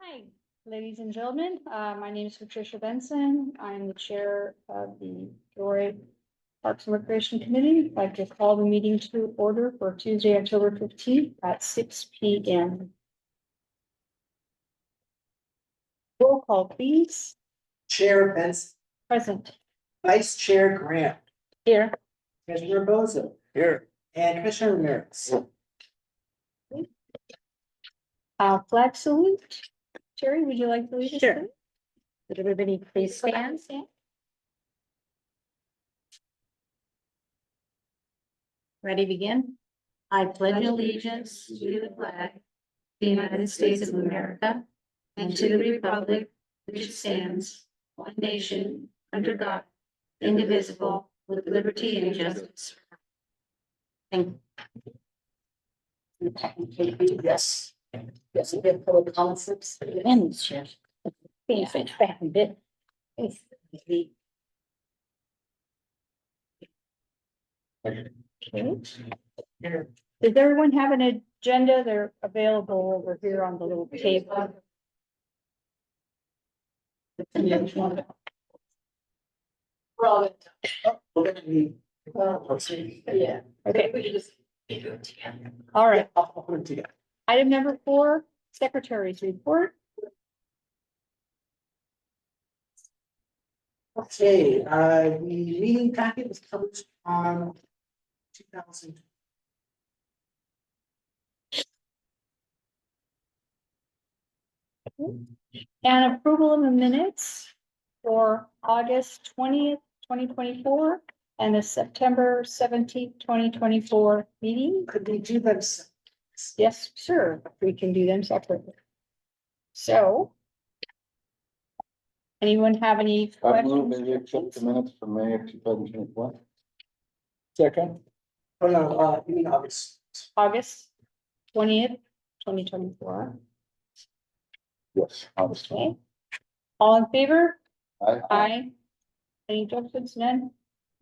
Hi, ladies and gentlemen. My name is Patricia Benson. I'm the chair of the Gilroy Parks and Recreation Committee. I'd like to call the meeting to order for Tuesday, October 15th at 6 p.m. Roll call, please. Chair Benson, Present. Vice Chair Graham, Here. Treasurer Bozo. Here. And Commissioner Ramirez. Flag salute. Terry, would you like to lead us? Sure. through? Would everybody please stand? Ready, begin? I pledge allegiance to the flag, of the United States of America, and to the republic which stands, one nation, under God, indivisible, with liberty and justice. Thank you. Yes. Yes, we have public comment slips. And Chair. Please, back a bit. Does everyone have an agenda? They're available over here on the little table. Yeah. Okay. We can just. All right. I'll put them together. Item number 4, Secretary's report. Okay, the meeting packet was published on 2000. And approval of the minutes for August 20th, 2024, and the September 17th, 2024 meeting. Could we do them? Yes, sure, we can do them separately. So. Anyone have any I move that we questions? accept the minutes for May of 2024. Second. Oh, no, you mean August. August 20th, 2024. Yes. August. Okay. All in favor? Aye. Aye. Any objections? None?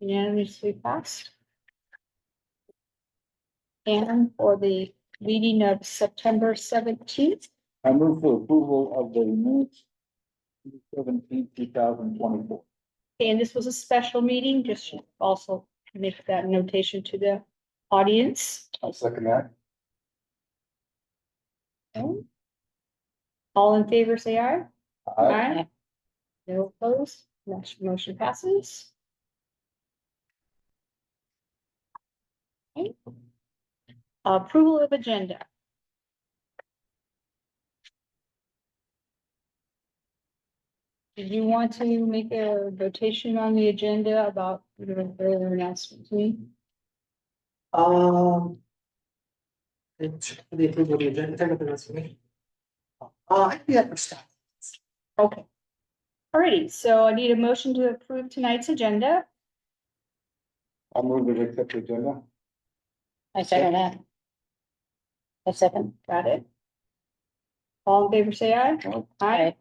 Unanimously passed. And for the meeting of September 17th, I move for approval of the minutes 2024. and this was a special meeting, just should also make that notation to the audience. I'll second that. Okay. All in favor, say aye. Aye. No opposed, motion passes. Okay. Approval of agenda. Did you want to make a notation on the agenda about the earlier announcement to me? It's the approval of the agenda, technically that's for me. I think that for staff. Okay. Alrighty, so I need a motion to approve tonight's agenda. I move that we accept the agenda. I second that. A second. Got it. All in favor, say aye. Aye. Aye.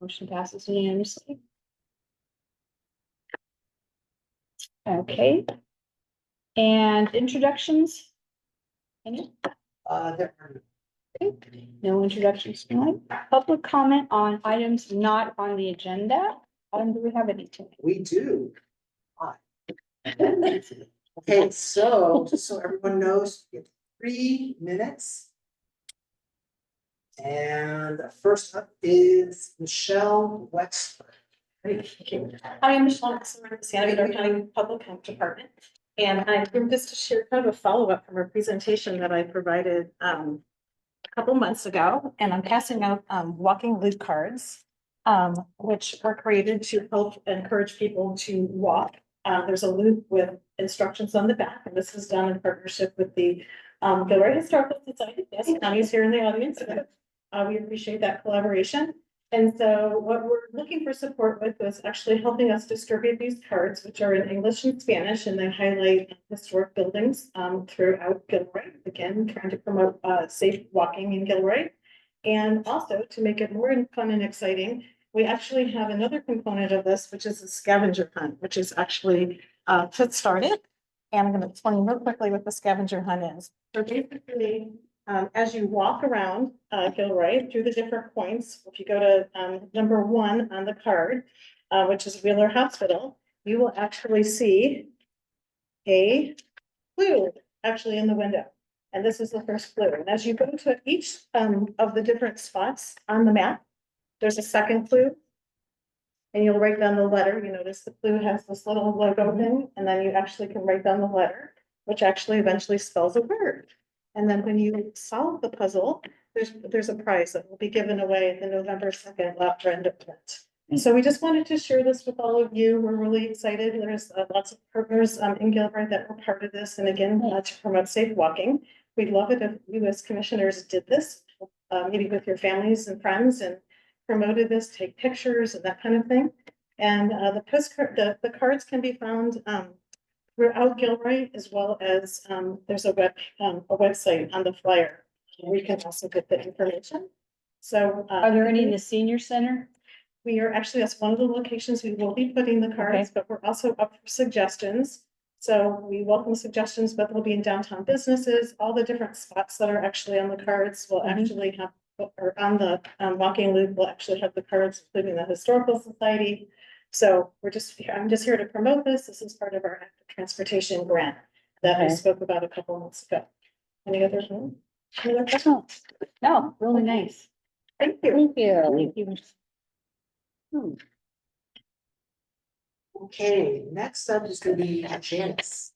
Motion passes unanimously. Okay. And introductions? Any? There are. No introductions tonight. Public comment on items not on the agenda. Do we have any tonight? We do. Okay, so just so everyone knows, you have 3 minutes. And first up is Michelle Wexford. Hi, I'm Michelle Wexler, with the Santa Barbara County Public Health Department. And I came just to share kind of a follow-up from a presentation that I provided a couple months ago. And I'm passing out walking loop cards, which were created to help encourage people to walk. There's a loop with instructions on the back, and this is done in partnership with the Gilroy Historical Society. Yes, Connie's here in the audience. We appreciate that collaboration. And so what we're looking for support with was actually helping us distribute these cards, which are in English and Spanish, and they highlight historic buildings throughout Gilroy. Again, trying to promote safe walking in Gilroy. And also to make it more fun and exciting, we actually have another component of this, which is a scavenger hunt, which is actually to start it. And I'm going to explain real quickly what the scavenger hunt is. So basically, as you walk around, Gilroy through the different points, if you go to, number 1 on the card, which is Wheeler Hospital, you will actually see a clue actually in the window. And this is the first clue. And as you go to each, of the different spots on the map, there's a second clue. And you'll write down the letter. You notice the clue has this little logo thing, and then you actually can write down the letter, which actually eventually spells a word. And then when you solve the puzzle, there's a prize that will be given away at the November 2nd Lapland event. So we just wanted to share this with all of you. We're really excited. There's lots of partners in Gilroy that were part of this. And again, to promote safe walking. We'd love it if you as commissioners did this, maybe with your families and friends, and promoted this, take pictures and that kind of thing. And the postcard, the cards can be found throughout Gilroy, as well as there's a website on the flyer where you can also get the information. So Are there any in the senior center? we are actually, that's one of the locations we will be putting the cards, but we're also up for suggestions. So we welcome suggestions, but they'll be in downtown businesses. All the different spots that are actually on the cards will actually have, or on the walking loop will actually have the cards, including the Historical Society. So I'm just here to promote this. This is part of our active transportation grant that I spoke about a couple of months ago. Any other questions? No, really nice. Thank you. Thank you. Thank you. Okay, next up is gonna be Janice.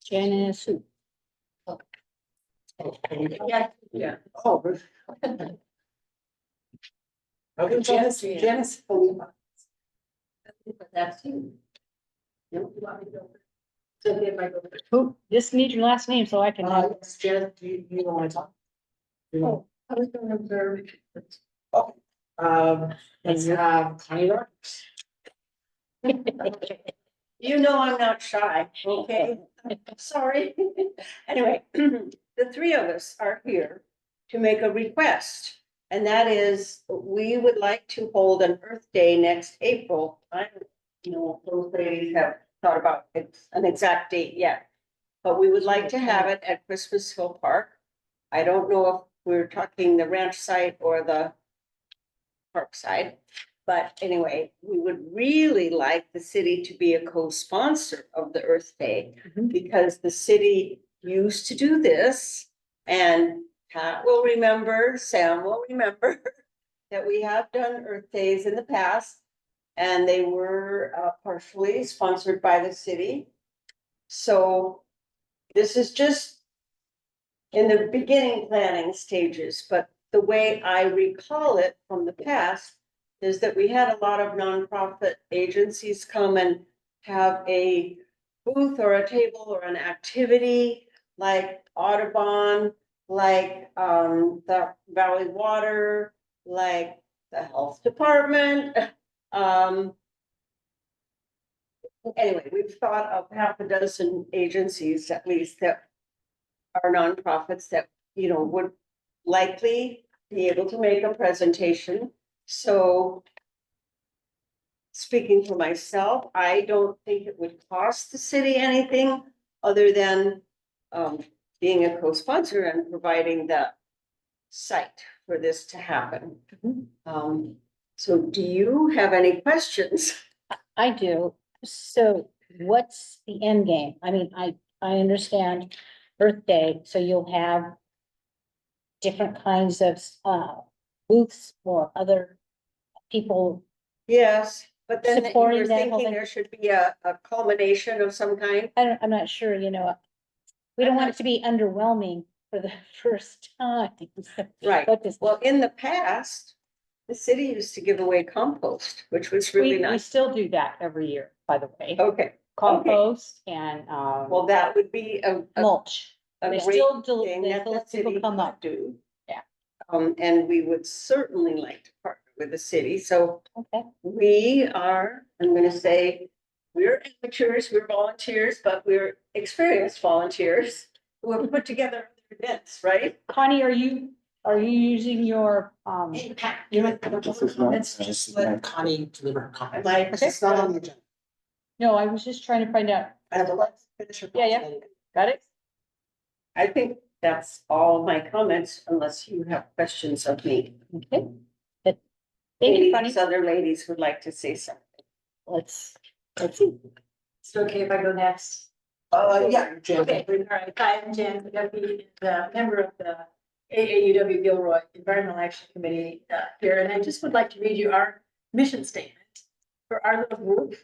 Janice, who? Yeah. Oh. Okay, Janice. That's you. Who, just need your last name so I can. Yes, Janice, you don't want to talk? Oh. I was gonna observe. Okay, let's have Connie Rogers. You know I'm not shy, okay? Sorry. Anyway, the three of us are here to make a request. And that is, we would like to hold an Earth Day next April. I don't know if those ladies have thought about an exact date yet. But we would like to have it at Christmas Hill Park. I don't know if we're talking the ranch site or the park side. But anyway, we would really like the city to be a co-sponsor of the Earth Day because the city used to do this. And Pat will remember, Sam will remember that we have done Earth Days in the past. And they were partially sponsored by the city. So this is just in the beginning planning stages, but the way I recall it from the past is that we had a lot of nonprofit agencies come and have a booth or a table or an activity like Audubon, like the Valley Water, like the health department. Anyway, we've thought of half a dozen agencies at least that are nonprofits that, you know, would likely be able to make a presentation. So speaking for myself, I don't think it would cost the city anything other than being a co-sponsor and providing the site for this to happen. So do you have any questions? I do. So what's the end game? I mean, I understand Earth Day, so you'll have different kinds of booths or other people. Yes, but then you Supporting were that whole thinking thing. there should be a culmination of some kind. I'm not sure, you know, we don't want it to be underwhelming for the first time. Right. What does, Well, in the past, the city used to give away compost, which was really We nice. still do that every year, by the way. Okay, Compost and, well, that would be a mulch? a they great still, thing they that still the let people city come could up. do. Yeah. And we would certainly like to partner with the city, so Okay. we are, I'm gonna say, we're amateurs, we're volunteers, but we're experienced volunteers who have put together events, right? Connie, are you using your, Hey, Pat, you know, let's just let Connie deliver her comments. Am I- It's not on the agenda. no, I was just trying to find out. I have to let finish her. Yeah, yeah. thoughts. Got it? I think that's all my comments unless you have questions of me. Okay. But thank you, Maybe Connie. these other ladies would like to say something. Let's see. Is it okay if I go next? Yeah, Jan. Okay, all right. Hi, I'm Jan, the deputy, the member of the AAUW Gilroy Environmental Action Committee here, and I just would like to read you our mission statement for our little group,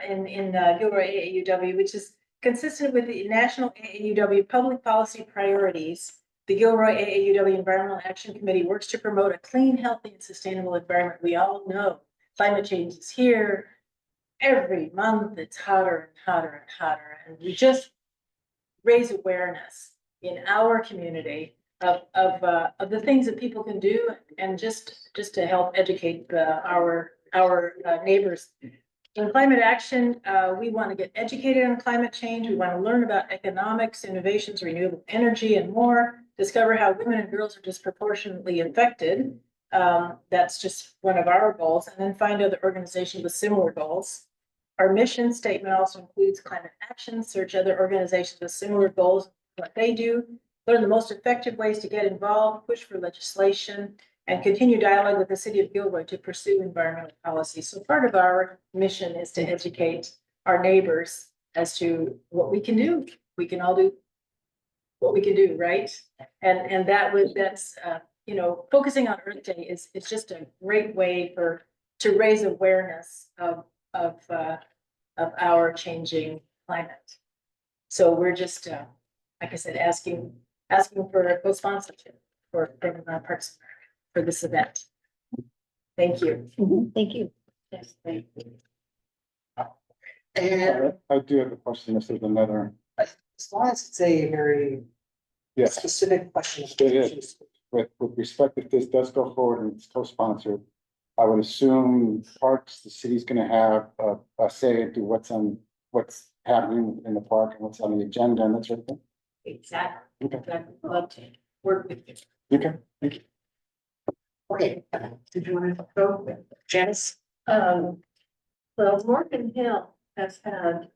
in Gilroy AAUW, which is consistent with the national AAUW public policy priorities. The Gilroy AAUW Environmental Action Committee works to promote a clean, healthy, and sustainable environment. We all know climate change is here. Every month it's hotter and hotter and hotter, and we just raise awareness in our community of the things that people can do, and just to help educate our neighbors. In climate action, we want to get educated on climate change. We want to learn about economics, innovations, renewable energy, and more. Discover how women and girls are disproportionately affected. That's just one of our goals, and then find other organizations with similar goals. Our mission statement also includes climate action, search other organizations with similar goals, what they do, learn the most effective ways to get involved, push for legislation, and continue dialogue with the city of Gilroy to pursue environmental policy. So part of our mission is to educate our neighbors as to what we can do. We can all do what we can do, right? And that's focusing on Earth Day is just a great way to raise awareness of our changing climate. So we're just, like I said, asking for a co-sponsorship from Parks and Rec for this event. Thank you. Thank you. Yes, thank you. And I do have a question. This is another, as long as it's a very yes, specific question. It is. with respect, if this does go forward and it's co-sponsored, I would assume Parks, the city's gonna have a say into what's happening in the park and what's on the agenda and that sort of thing. Exactly. Okay. I'd love to work with you. Okay, thank you. Okay, did you want to go with Janice? Well, Morgan Hill has had,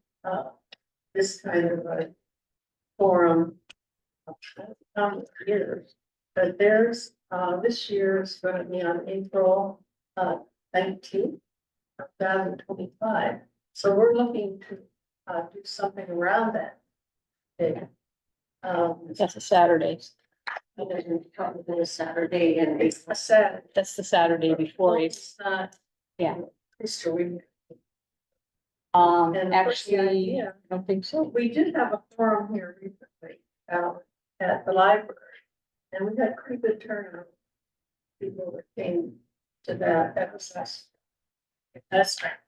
this kind of a forum years. But there's, this year is gonna be on April, 19th, 2025. So we're looking to, do something around that. day. That's a Saturday. And then Probably a Saturday and it's a Saturday. That's the Saturday before it. It's not. Yeah. Easter week. Um, And actually, yeah. I don't think so. We did have a forum here recently, at the library, and we had pretty good turnout. People that came to that was us. That's right.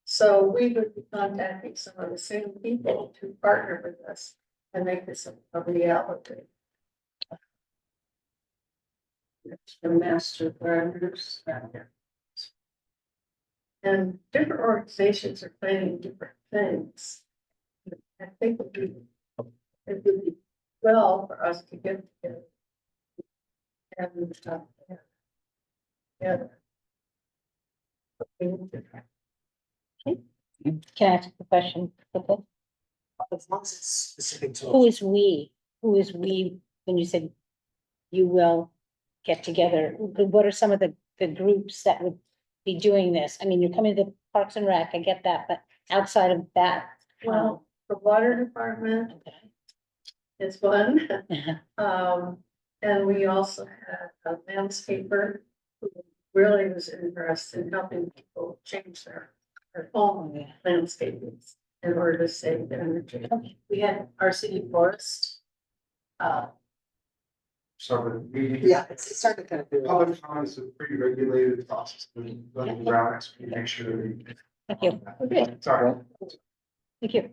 So we would be contacting some of the same people to partner with us and make this a reality. It's the master planners. And different organizations are planning different things. I think it would be well for us to get together. And, yeah. Can I ask a question? Okay. As long as it's specific to. Who is we? Who is we, when you said you will get together? What are some of the groups that would be doing this? I mean, you're coming to Parks and Rec, I get that, but outside of that. Well, the water department Okay. is one. And we also had a landscaper who really was interested in helping people change their home landscaping in order to save their energy. We had our city forest. So we. Yeah, it's starting to kind of. do. Public comment is a pretty regulated process, running routes, we make sure that we. Thank you. Okay. Sorry. Thank you.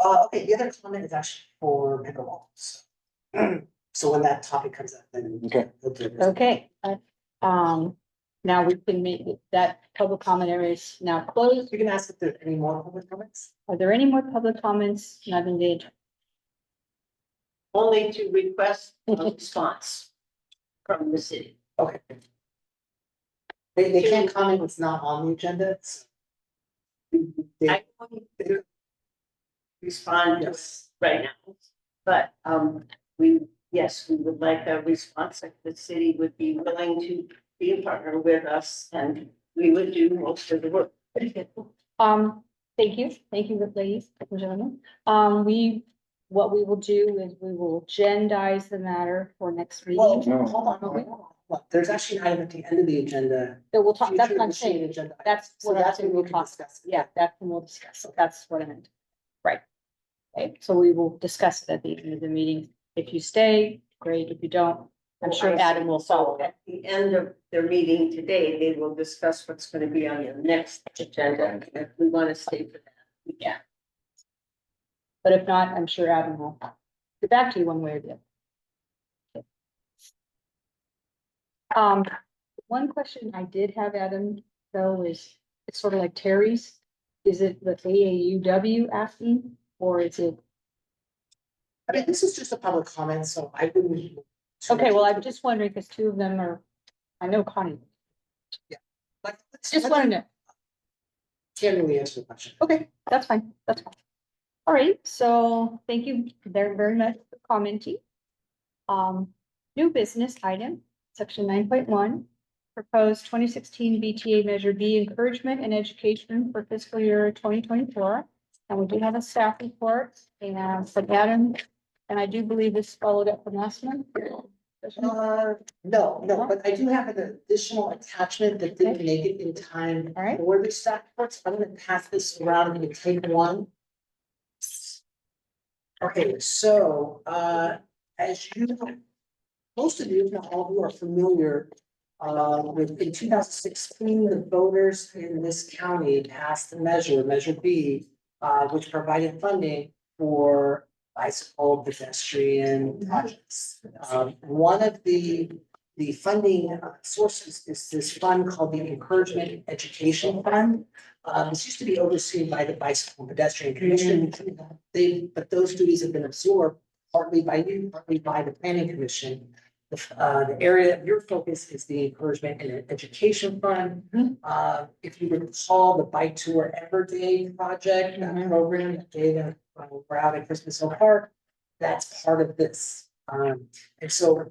Okay, the other comment is actually for pickleball. So when that topic comes up, then. Okay. we'll do it. Okay, now we can make that public comment area is now closed. You can ask if there are any more public comments. Are there any more public comments not engaged? only to request a response from the city. Okay. They can't comment what's not on the agenda. They- I- they- respond to us right now. But, yes, we would like a response, if the city would be willing to be a partner with us, and we would do most of the work. Thank you, ladies and gentlemen. What we will do is we will agendize the matter for next Well, meeting. hold on, hold on. Look, there's actually an item at the end of the agenda. So we'll talk, that's future what I'm machine saying. agenda items. That's So what I'm that's saying, when we'll we can talk. discuss it. Yeah, that's when we'll discuss. So that's what I meant. Right. Okay, so we will discuss it at the end of the meeting. If you stay, great. If you don't, I'm sure Adam will follow So it. at the end of their meeting today, they will discuss what's gonna be on the next agenda, and if we wanna stay for that. we can. But if not, I'm sure Adam will get back to you one way or the other. One question I did have, Adam, though, is it's sort of like Terry's. Is it the AAUW asking, or is it? I mean, this is just a public comment, so I wouldn't. Okay, well, I'm just wondering, because two of them are, I know Connie, Like, just wanted to, Can't really answer the question. okay, that's fine, that's fine. All right, so thank you very, very much for commenting. New business item, section 9.1. Proposed 2016 BTA Measure B encouragement and education for fiscal year 2024. And we do have a staff report and from Adam, and I do believe this followed up from last month. No, but I do have an additional attachment that didn't make it in time All right. for the staff reports. I'm gonna pass this around and you can take one. Okay, so, as you, most of you, if not all of you are familiar, with, in 2016, the voters in this county passed the Measure B, which provided funding for bicycle pedestrian projects. One of the funding sources is this fund called the Encouragement Education Fund. This used to be overseen by the Bicycle and Pedestrian Commission. But those duties have been absorbed partly by you, partly by the Planning Commission. The area of your focus is the Encouragement and Education Fund. If you recall, the Bike Tour Ever Day project, that program that Dave we're out at Christmas Hill Park, that's part of this. And so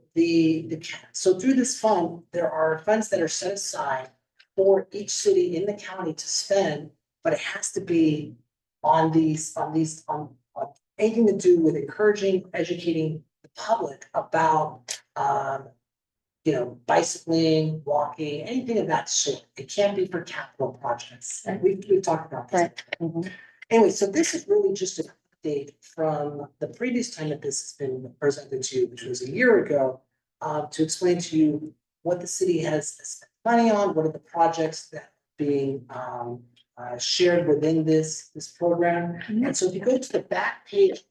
so through this fund, there are funds that are set aside for each city in the county to spend, but it has to be on anything to do with encouraging, educating the public about bicycling, walking, anything of that sort. It can't be for capital projects. And we've talked about this. Right. Anyway, so this is really just an update from the previous time that this has been presented to you, which was a year ago, to explain to you what the city has spent money on, what are the projects that are being shared within this program. And so if you go to the back page,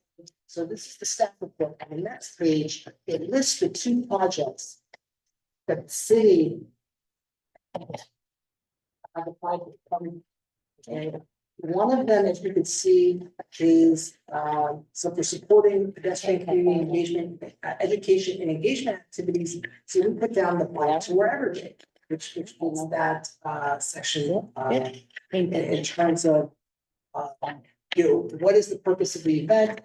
so this is the staff report, on the next page, it lists the two projects that the city have applied for. And one of them, as you can see, is so for supporting pedestrian community engagement, education and engagement activities. So we put down the Bike Tour Ever Day, which means that section in terms of what is the purpose of the event?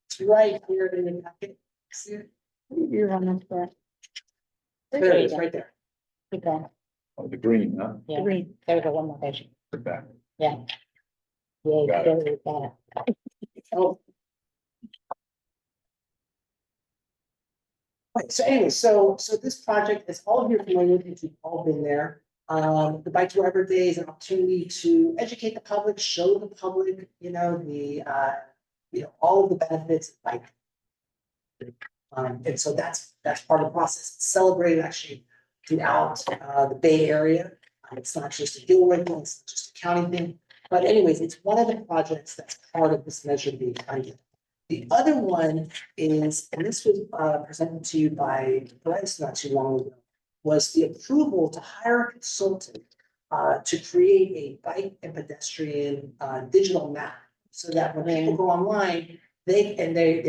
It's right here in the packet. See it? You're on the floor. There it is, right there. Okay, Oh, the green, huh? yeah, green, there's a one more page. The back. Yeah. Yeah, Got there we go. Oh. Right, so anyway, so this project, as all of you are familiar with, you've all been there. The Bike to Ever Day is an opportunity to educate the public, show the public, all of the benefits of bike. And so that's part of the process. It's celebrated actually throughout the Bay Area. It's not just a Gilroy thing, it's not just a county thing. But anyways, it's one of the projects that's part of this Measure B funding. The other one is, and this was presented to you by Bryce not too long ago, was the approval to hire a consultant to create a bike and pedestrian digital map. So that when people go online, they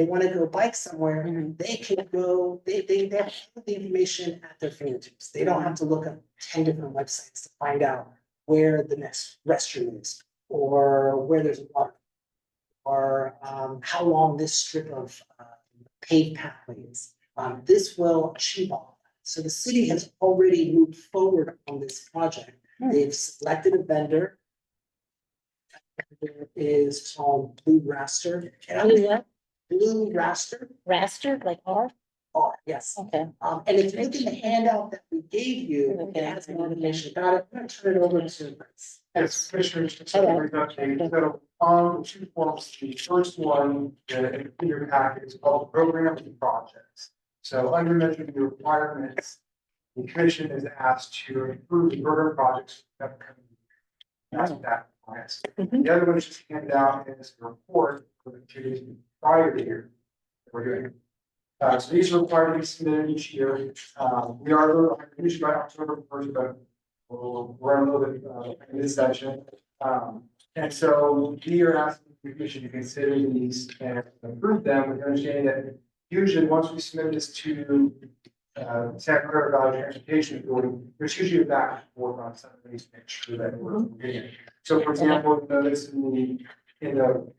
want to go bike somewhere, they can go, they have the information at their fingertips. They don't have to look up 10 different websites to find out where the next restroom is, or where there's water, or how long this strip of paved pathway is. This will achieve all that. So the city has already moved forward on this project. They've selected a vendor. There is called Blue Raster. Blue Raster, Raster, like R? yes. Okay. And if you look in the handout that we gave you, it has more information about it. I'm gonna turn it over to Chris. Yes, Commissioners, just a brief update. So on the two forms, the first one, in your packet is called Programs and Projects. So under measuring the requirements, the commission is asked to improve the program projects that come. That's what that requires. The other one is just handed out as a report for the periods prior year that we're doing. So these are required to be submitted each year. We are a little, usually by October first, but we're a little bit in this session. And so we are asking the commission to consider these and approve them with the understanding that usually once we submit this to Santa Clara Valley Transportation Authority, there's usually a back and forth on some of these to make sure that we're getting it. So for example, you notice in the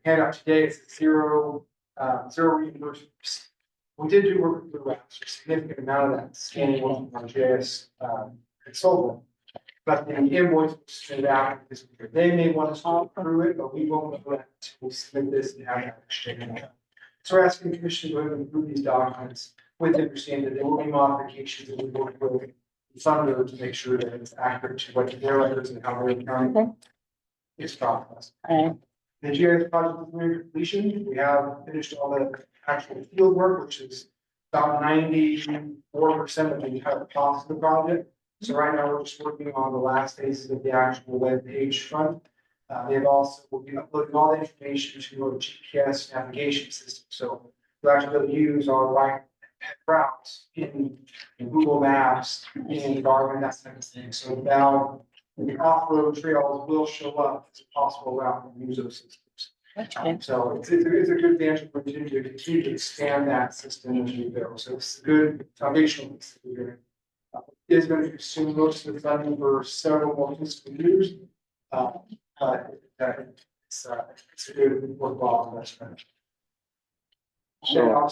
handout today, it's zero reimbursements. We did do work with a significant amount of that scanning work from our JS consultant. But the invoice was sent out this week. They may want us to approve it, but we won't know that until we submit this and have that exchange. So we're asking the commission to go ahead and approve these documents with the understanding that there will be modifications and we work with the funder to make sure that it's accurate to what their records and how they're accounting. It's processed. The GIS project is nearing completion. We have finished all the actual field work, which is about 94% of the entire cost of the project. So right now, we're just working on the last phases of the actual web page front. They've also, will be uploading all the information to a GPS navigation system. So we'll actually use our right routes in Google Maps, in Garmin, that type of thing. So now the off-road trails will show up as a possible route and use those systems. So it's a good advantage for continue to expand that system as we go. So it's a good foundational piece that we're doing. Is going to consume most of the funding for several more fiscal years. It's a good worthwhile investment. So,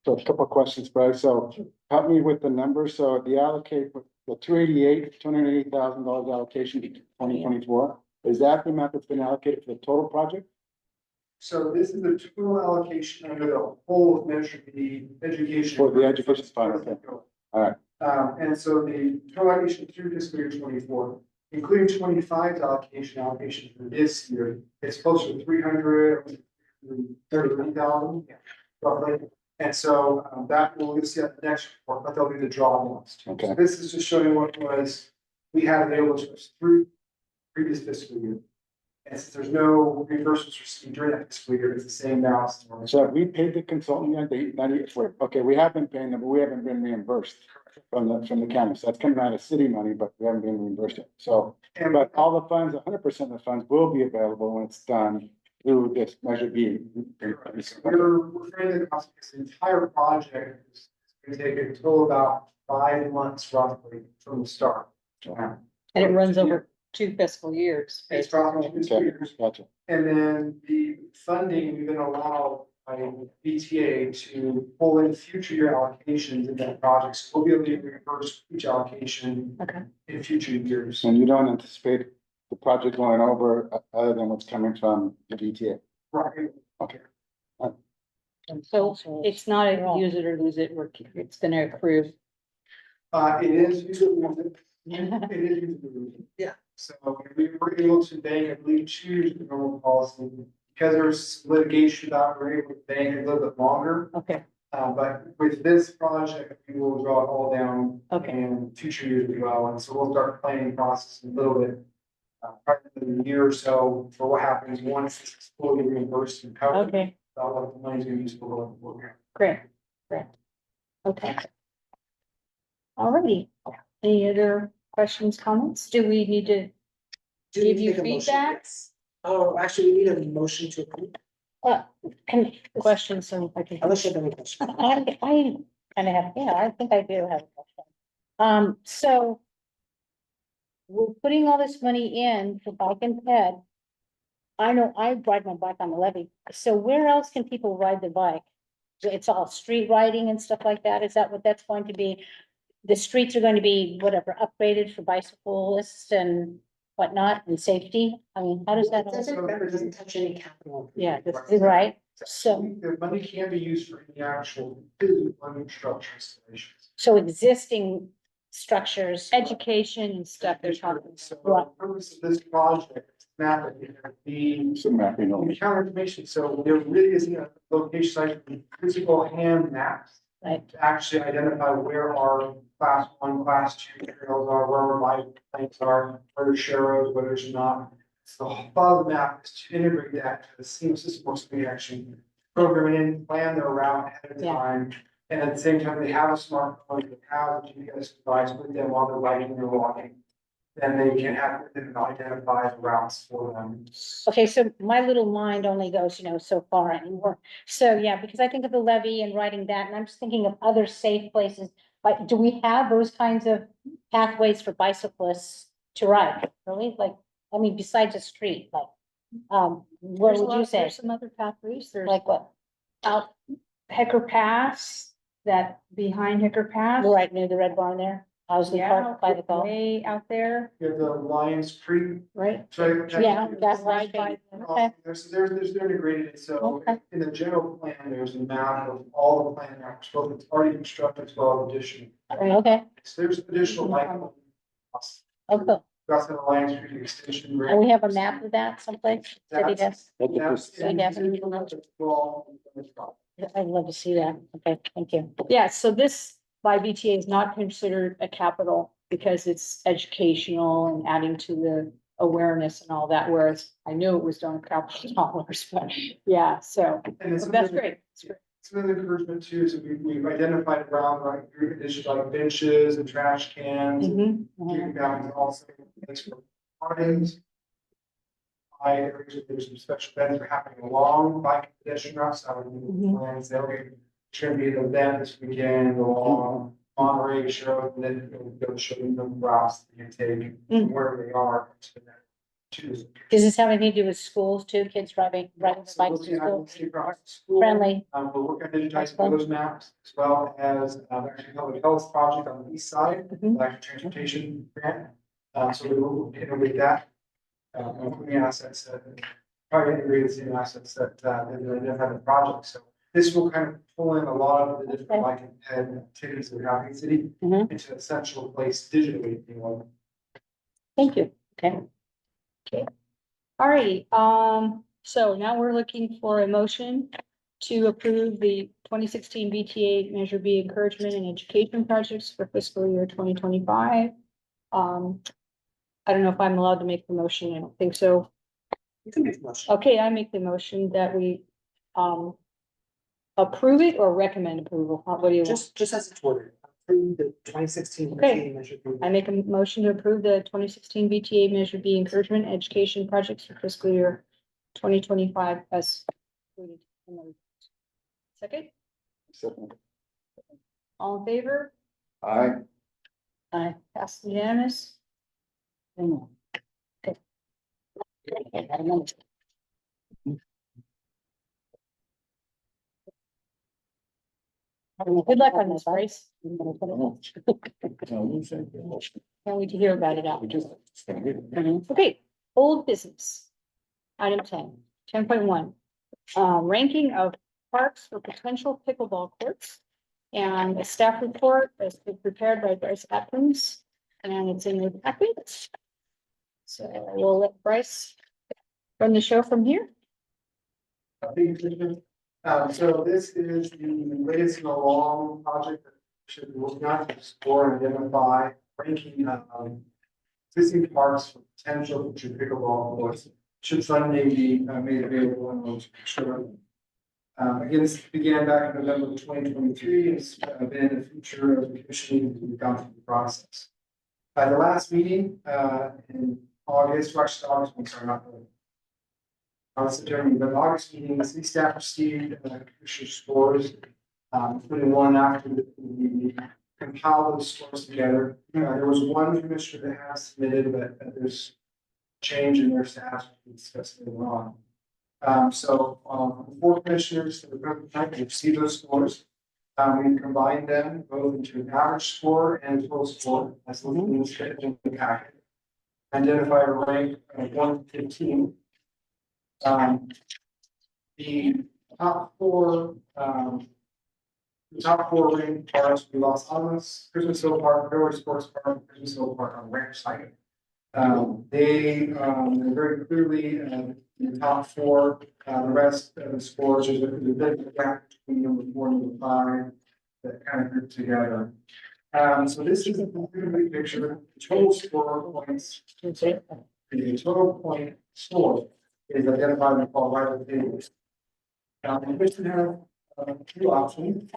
so a couple of questions, Bryce. So help me with the numbers. So the allocate, the $280,000 allocation to 2024, is that the amount that's been allocated for the total project? So this is the total allocation under the whole measure, the education. For the education fund, okay. All right. And so the total allocation through fiscal year 24, including 25's allocation for this year, it's closer to 333,000 roughly. And so that we'll see at the next report, but they'll be the drawdowns. Okay. So this is just showing what was we had available to us through previous fiscal year. And since there's no reimbursements received during that fiscal year, it's the same balance. So have we paid the consultant yet? Okay, we have been paying them, but we haven't been reimbursed from the county. So that's coming out of city money, but we haven't been reimbursed yet. So, but all the funds, 100% of the funds will be available when it's done through this Measure B. We're trying to cost this entire project is going to take a total about 5 months roughly from the start. And it runs over 2 fiscal years. It's roughly 2 Okay, years. gotcha. And then the funding, we've been allowed by BTA to pull in future year allocations in that project. So we'll be able to reimburse each allocation in future years. And you don't anticipate the project going over other than what's coming from the DTA? Right. Okay. So it's not a use it or lose it, it's gonna accrue. It is usually, it is usually. Yeah. So we were able to bank, I believe, 2 years of normal policy. Because there's litigation that we're able to bank a little bit longer. Okay, But with this project, we will draw it all down okay, in future years as well. And so we'll start planning process a little bit. Probably in a year or so for what happens once it's fully reimbursed and covered. okay, About what the money's gonna be used for the program. great, great. Okay. Alrighty, any other questions, comments? Do we need to, Do we Give you make a motion? feedback? Yes. Oh, actually, we need a motion to approve, And questions, so I can. unless you have any questions. I kind of have, yeah, I think I do have a question. So we're putting all this money in for bike and ped. I know I ride my bike on the levee, so where else can people ride the bike? It's all street riding and stuff like that, is that what that's going to be? The streets are going to be whatever, upgraded for bicyclists and whatnot and safety? I mean, how does that? It doesn't, remember, it doesn't touch any capital. Yeah, this is right, so, The money can be used for any actual physical infrastructure installations. so existing structures, Education and stuff they're talking So about. the purpose of this project, map it, the Some mapping on it. counter information, so there really isn't a location site, physical hand maps. Right. To actually identify where our class 1, class 2 trails are, where our bike lanes are, where there's sharrows, where there's not. So the thought of the map is to integrate that to the SEAM system, so we actually program it in, plan their route ahead of Yeah. time. And at the same time, they have a smartphone, they have a GPS device with them while they're biking or walking. Then they can have them identify the routes for them. okay, so my little mind only goes, so far anymore. So, yeah, because I think of the levee and riding that, and I'm just thinking of other safe places. Like, do we have those kinds of pathways for bicyclists to ride, really? Like, I mean, besides a street, like, what There's a would lot- you say? There's some other pathways, there's Like what? out Hecker Pass, that behind Hecker Pass. Right near the Red Barn there, Owsley Yeah, Park by the golf. way out there, You have the Lions Creek. right? So. Yeah, that's right by- Okay. There's, they're integrated, so Okay. in the general plan, there's a map of all the plan areas, both it's already constructed as well as additional. Okay, So there's additional like. okay, That's the Lions Creek extension. and we have a map of that someplace, city does, That's. So that's- I'd love to see that, okay, thank you. Yeah, so this by BTA is not considered a capital because it's educational and adding to the awareness and all that, whereas I knew it was done with capital dollars, but yeah, so And it's. that's great. That's great. Some of the encouragement too, is we've identified around like group additions like benches and trash cans. Mhm. Keeping down also place for parties. I areas where there's some special events are happening along bike and pedestrian routes, I would plans that we should be an event this weekend along Monterey Show, and then go show them the routes that you take from where they are to that. Does this have anything to do with schools too, kids riding their bikes to school, friendly? We're working on digitizing those maps as well as, actually public health project on the east side, Mhm. like transportation grant. So we will integrate that. Including assets that, probably integrate the same assets that, that identify the project. So this will kind of pull in a lot of the different Okay. like and activities that we have in the city Mhm. into a central place digitally, if you will. Thank you, okay. Alrighty, so now we're looking for a motion to approve the 2016 BTA Measure B Encouragement and Education Projects for fiscal year 2025. I don't know if I'm allowed to make the motion, I don't think so. You can make a motion. Okay, I make the motion that we, approve it or recommend approval, what do you want? Just as it's ordered, approve the 2016 Okay. measure. I make a motion to approve the 2016 BTA Measure B Encouragement and Education Projects for fiscal year 2025 as included in the. Second, all in favor? Aye. Aye. Pass unanimous. Okay. I got a minute. Good luck on this, Bryce. I'm gonna put it in. Can't wait to hear about it out. Mhm. Okay, old business. Item 10.1. Ranking of parks for potential pickleball courts. And a staff report has been prepared by Bryce Atkins, and it's in your packet. So we'll let Bryce run the show from here. So this is the latest in a long project that should be working on to explore and identify ranking existing parks for potential future pickleball courts. Should Sunday be made available on those, sure. Again, this began back in November 2023, and it's been a feature of the commission we've gone through the process. At the last meeting in August, actually August, I'm sorry, not really. During the August meeting, the city staff received commissioner scores, including one after we compiled those scores together. There was one commissioner that has submitted, but there's change in their staff we discussed later on. The four commissioners that are going to see those scores. We combined them both into an average score and a total score, as listed in the packet. Identify a rank of 1 to 15. The top four, ranked parks we Los Alamos, Christmas Hill Park, Railway Sports Park, Christmas Hill Park on rank site. They very clearly in the top four. The rest of the scores, there's a bit of a gap between number 4 and number 5 that kind of group together. So this is a complete picture. Total score points. The total point score is identified and called right at the table. Now, the commission have two options.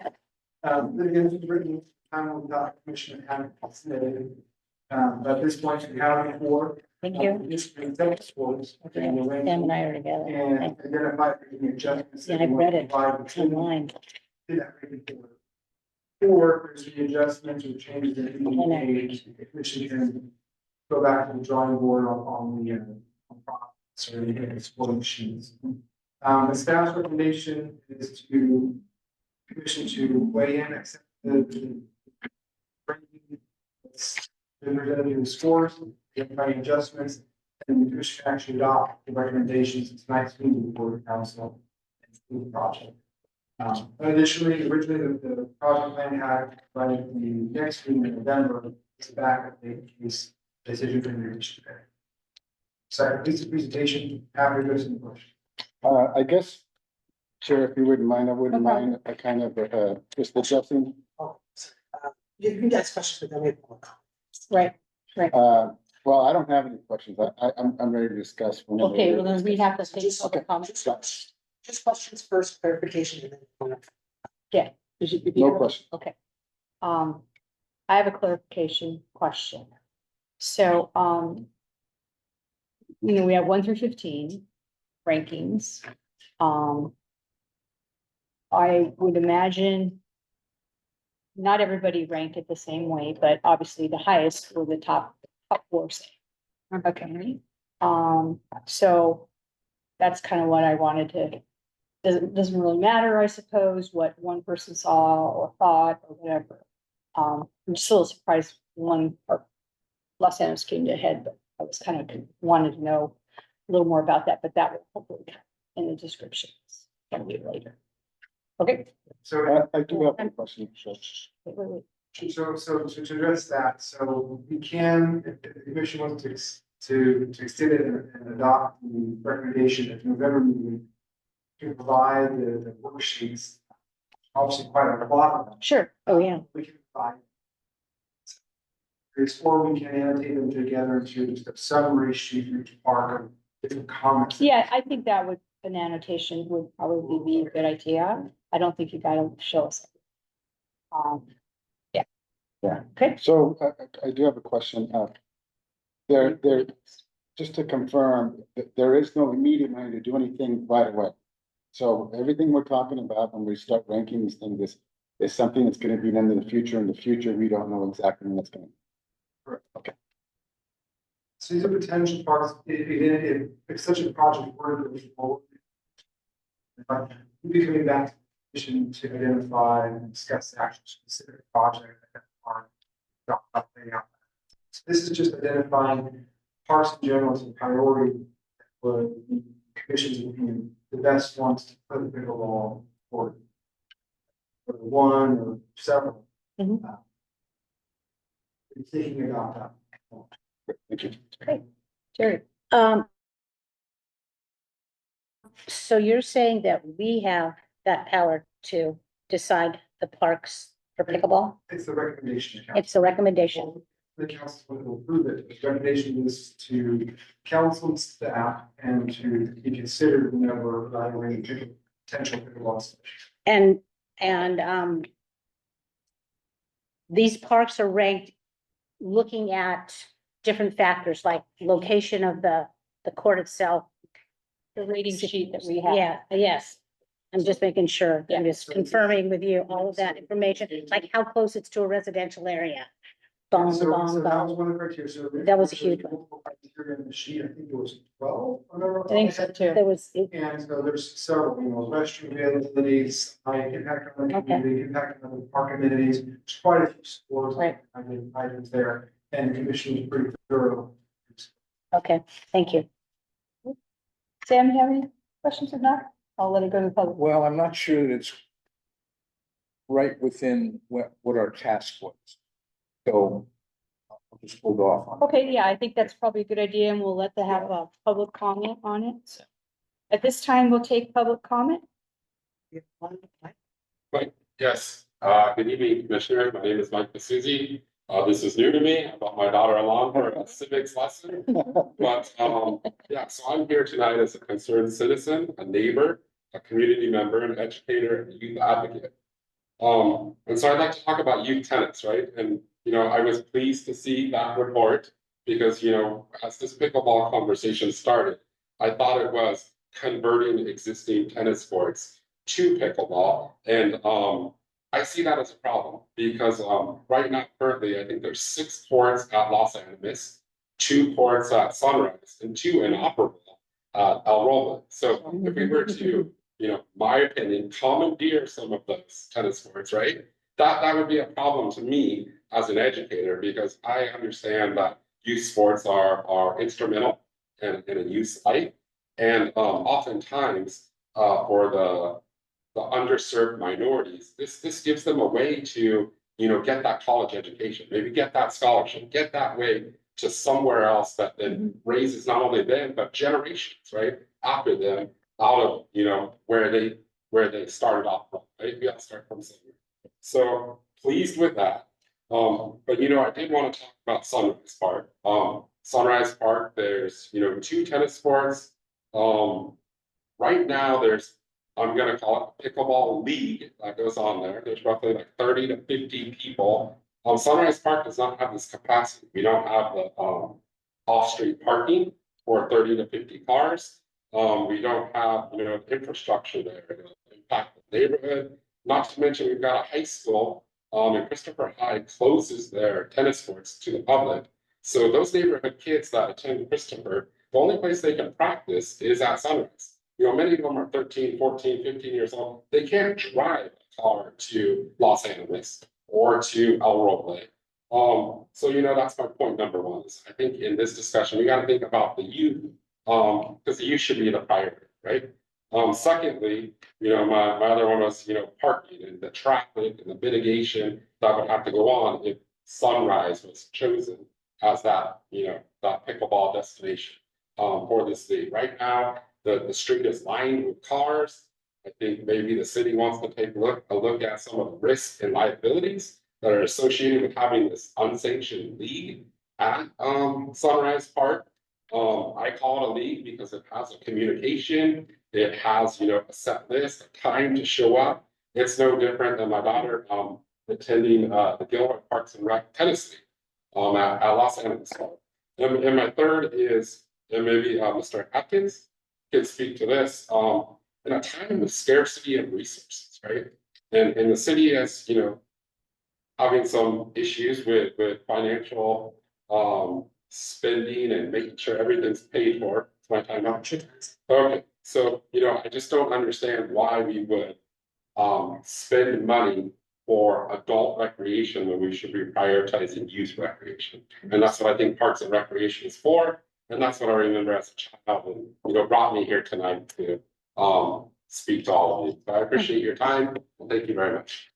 Again, it's written time without commission having submitted. At this point, we have four. Thank you. Just executive scores. Sam and I are together. And identify the adjustments. Yeah, that I've we read want it to provide to online. that rating board. Or there's the adjustments or changes that need to be made, the commission can go back to the drawing board on the process or the exploring sheets. The staff's recommendation is to commission to weigh in, accept the ranking that's been presented in the scores, identify adjustments, and the commission actually adopt the recommendations of tonight's meeting for the council and the project. Additionally, originally the project plan had provided the next meeting in November, it's back at the case decision can be reached today. So this is the presentation, after this in question. I guess, Chair, if you wouldn't mind, I wouldn't mind a kind of, just adjusting. Oh, sorry. You guys questions, but then we have more comments. Right, Well, I don't have any questions. I'm ready to discuss. whenever okay, we're well, then we have to take Just- public comments. Just questions first, clarification, and then. No question. Okay. I have a clarification question. So, we have 1 through 15 rankings. I would imagine not everybody ranked it the same way, but obviously the highest were the top four. Okay. So that's kind of what I wanted to, doesn't really matter, I suppose, what one person saw or thought or whatever. I'm still surprised one or Los Angeles came to head, but I was kind of wanted to know a little more about that, but that will hopefully come in the descriptions. Can be later. Okay. So I do have a question. Wait. So to address that, so we can, if the commission wants to extend it and adopt the recommendation at November meeting, to provide the worksheets, obviously quite a lot of them. Sure. Oh, yeah. We can provide. Or we can annotate them together into just a summary sheet for each part of different comments. Yeah, I think that would, an annotation would probably be a good idea. I don't think you gotta show us. Yeah. Okay. So I do have a question. There, just to confirm, there is no immediate money to do anything right away. So everything we're talking about when we start ranking these things is something that's gonna be done in the future. In the future, we don't know exactly when that's gonna. Okay. So these are potential parts, if such a project were to move forward. But we'll be coming back to the commission to identify and discuss the actual specific project that are updating out. So this is just identifying parks in general as a priority for the commission's opinion, the best ones to put the pickleball for one or several. Mhm. Thinking about that. Thank you. Jerry. So you're saying that we have that power to decide the parks for pickleball? It's the recommendation. It's a recommendation. The council will approve it. The recommendation is to council and staff and to be considered whenever evaluating potential pickleball sessions. And these parks are ranked looking at different factors like location of the court itself. The rating sheet that we have. Yeah, yes. I'm just making sure, I'm Yeah. just confirming with you all of that information, like how close it's to a residential area. Bong, So bong, that was bong. one of the criteria. So That was a huge one. multiple criteria in the sheet, I think it was 12. if I remember I think so too. There was, And so there's several, restroom availabilities, impact on the Okay. community, impact on the park amenities, there's quite a few scores. Right. Items there, and the commission was pretty thorough. okay, thank you. Sam, you have any questions or not? I'll let it go to the public. Well, I'm not sure that it's right within what our task was. So I'll just hold off on. Okay, yeah, I think that's probably a good idea, and we'll let the have a public comment on it. So at this time, we'll take public comment. Yes, good evening, Commissioner. My name is Mike Basuzzi. This is new to me. I brought my daughter along for a civics lesson. But, yeah, so I'm here tonight as a concerned citizen, a neighbor, a community member, an educator, and a youth advocate. And so I'd like to talk about youth tennis, right? And, I was pleased to see that report because, as this pickleball conversation started, I thought it was converting existing tennis courts to pickleball. And, I see that as a problem because, right now, currently, I think there's 6 courts at Los Animas, 2 courts at Sunrise, and 2 inoperable at El Roble. So if we were to, my opinion, commandeer some of those tennis courts, right? That would be a problem to me as an educator because I understand that youth sports are instrumental in a youth's life. And oftentimes, for the underserved minorities, this gives them a way to, get that college education, maybe get that scholarship, get that way to somewhere else that then raises not only them, but generations, right? After them out of, where they started off from, right? We all start from somewhere. So pleased with that. But I did want to talk about Sunrise Park. Sunrise Park, there's, 2 tennis courts. Right now, I'm gonna call it pickleball league that goes on there. There's roughly like 30 to 50 people. Sunrise Park does not have this capacity. We don't have the off-street parking for 30 to 50 cars. We don't have, infrastructure there to impact the neighborhood. Not to mention, we've got a high school, and Christopher Hyde closes their tennis courts to the public. So those neighborhood kids that attend Christopher, the only place they can practice is at Sunrise. Many of them are 13, 14, 15 years old. They can't drive a car to Los Angeles or to El Roble. So, that's my point number 1 is I think in this discussion, we got to think about the youth, because the youth should be the priority, right? Secondly, my other one was, parking and the traffic and the mitigation that would have to go on if Sunrise was chosen as that, that pickleball destination, for the city. Right now, the street is lined with cars. I think maybe the city wants to take a look at some of the risks and liabilities that are associated with having this unsanctioned league at Sunrise Park. I call it a league because it has a communication, it has, a set list, a time to show up. It's no different than my daughter attending the Gilroy Parks and Rec tennis league at Los Angeles. And my third is, and maybe Mr. Atkins can speak to this, in a time of scarcity of resources, right? And the city has, having some issues with financial spending and making sure everything's paid for. It's my time out. Okay, so I just don't understand why we would spend money for adult recreation when we should be prioritizing youth recreation. And that's what I think Parks and Recreation is for. And that's what I remember as a child and, brought me here tonight to speak to all of you. So I appreciate your time. And thank you very much.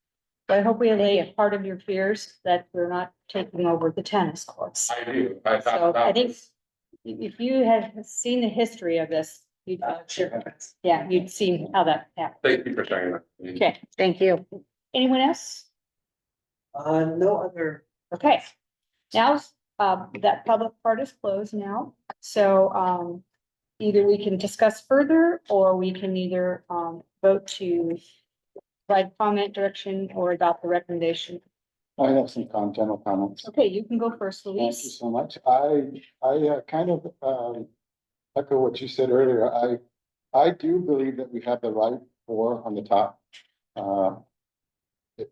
But I hope we allay part of your fears that we're not taking over the tennis courts. I do. So I think if you had seen the history of this, you'd seen how that happened. Thank you for sharing that. Okay, Thank you. anyone else? No other. Okay, now, that public part is closed now, so, either we can discuss further, or we can either, vote to provide comment, direction, or adopt the recommendation. I have some general comments. Okay, you can go first, Thank you Louise. so much. I kind of echo what you said earlier. I do believe that we have the right four on the top.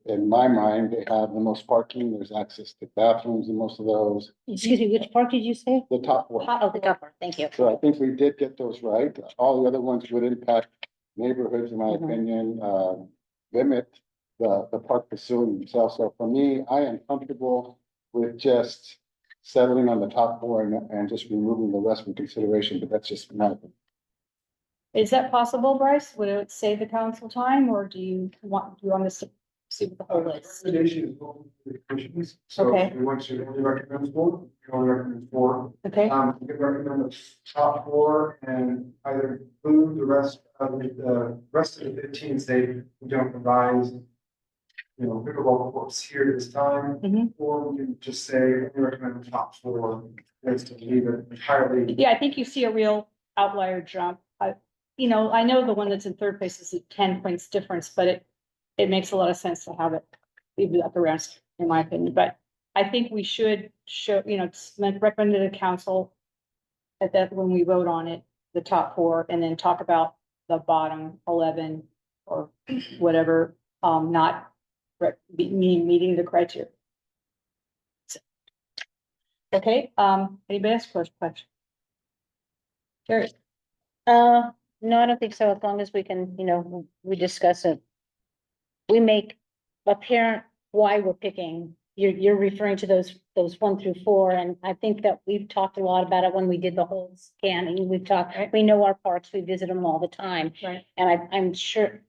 in my mind, they have the most parking, there's access to bathrooms in most of those, Excuse me, which part did you say? the top one. Oh, the top part, thank you. So I think we did get those right. All the other ones would impact neighborhoods, in my Mhm. opinion, limit the park facility themselves. So for me, I am comfortable with just settling on the top four and just removing the rest from consideration, but that's just my opinion. Is that possible, Bryce? Would it save the council time, or do you want us to see what the whole list? Recommendation is going to the commissions, so Okay. if you want to only recommend four, you can only recommend four. Okay, You can recommend the top four and either include the rest of the 15 say we don't provide. You know, pickleball courts here this time, Mhm. or we can just say we recommend the top four, let's leave it entirely. yeah, I think you see a real outlier jump. I know the one that's in third place is a 10 points difference, but it makes a lot of sense to have it leave it at the rest, in my opinion, but I think we should show, recommend to the council at that, when we vote on it, the top four, and then talk about the bottom 11 or whatever, not meeting the criteria. So, okay, anybody else question? Carrie? No, I don't think so, as long as we can, we discuss it. We make apparent why we're picking, you're referring to those 1 through 4, and I think that we've talked a lot about it when we did the whole scanning, we know our parks, we visit them all the time. Right. And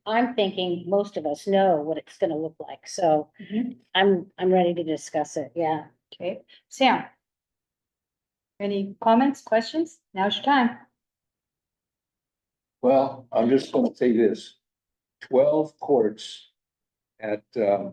I'm thinking most of us know what it's gonna look like, so Mhm. I'm ready to discuss it, yeah. Okay, Sam? Any comments, questions? Now's your time. Well, I'm just gonna say this, 12 courts at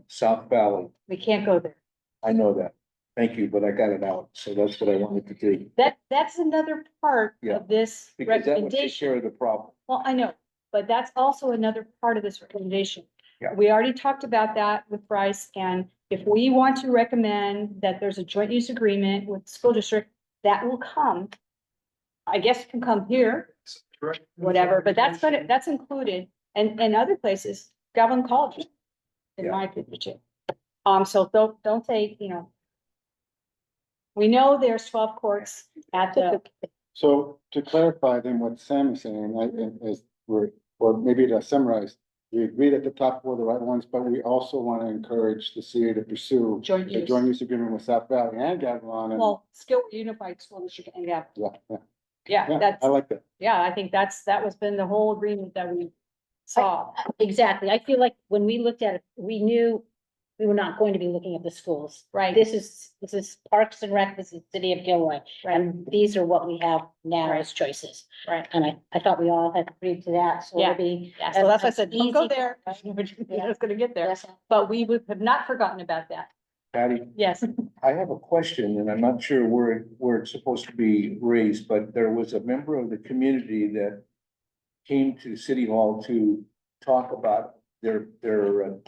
South Valley. We can't go there. I know that. Thank you, but I got it out, so that's what I wanted to do. That's another part Yeah, of this Because that would take recommendation. care of the problem. Well, I know, but that's also another part of this recommendation. Yeah. We already talked about that with Bryce, and if we want to recommend that there's a joint use agreement with the school district, that will come. I guess it can come here, whatever, but that's included, and other places, Galvin College, in Yeah. my opinion, too. So don't say, we know there's 12 courts at the, So to clarify then what Sam is saying, or maybe to summarize, we agree that the top four are the right ones, but we also want to encourage the city to pursue joint the use. joint use agreement with South Valley and Gavilon and, Well, Skill Unified School District and Gap. yeah, yeah, Yeah, yeah, that's, I like that. yeah, I think that was been the whole agreement that we saw. Exactly, I feel like when we looked at it, we knew we were not going to be looking at the schools. Right. This is Parks and Rec, this is City of Gilroy, and these are what we have now as choices. Right. And I thought we all had agreed to that, so Yeah. it'll be. Yeah, so that's why I said, don't go Easy. there. Yeah. It's gonna get there, Yes. but we have not forgotten about that. Patty, Yes. I have a question, and I'm not sure where it's supposed to be raised, but there was a member of the community that came to City Hall to talk about their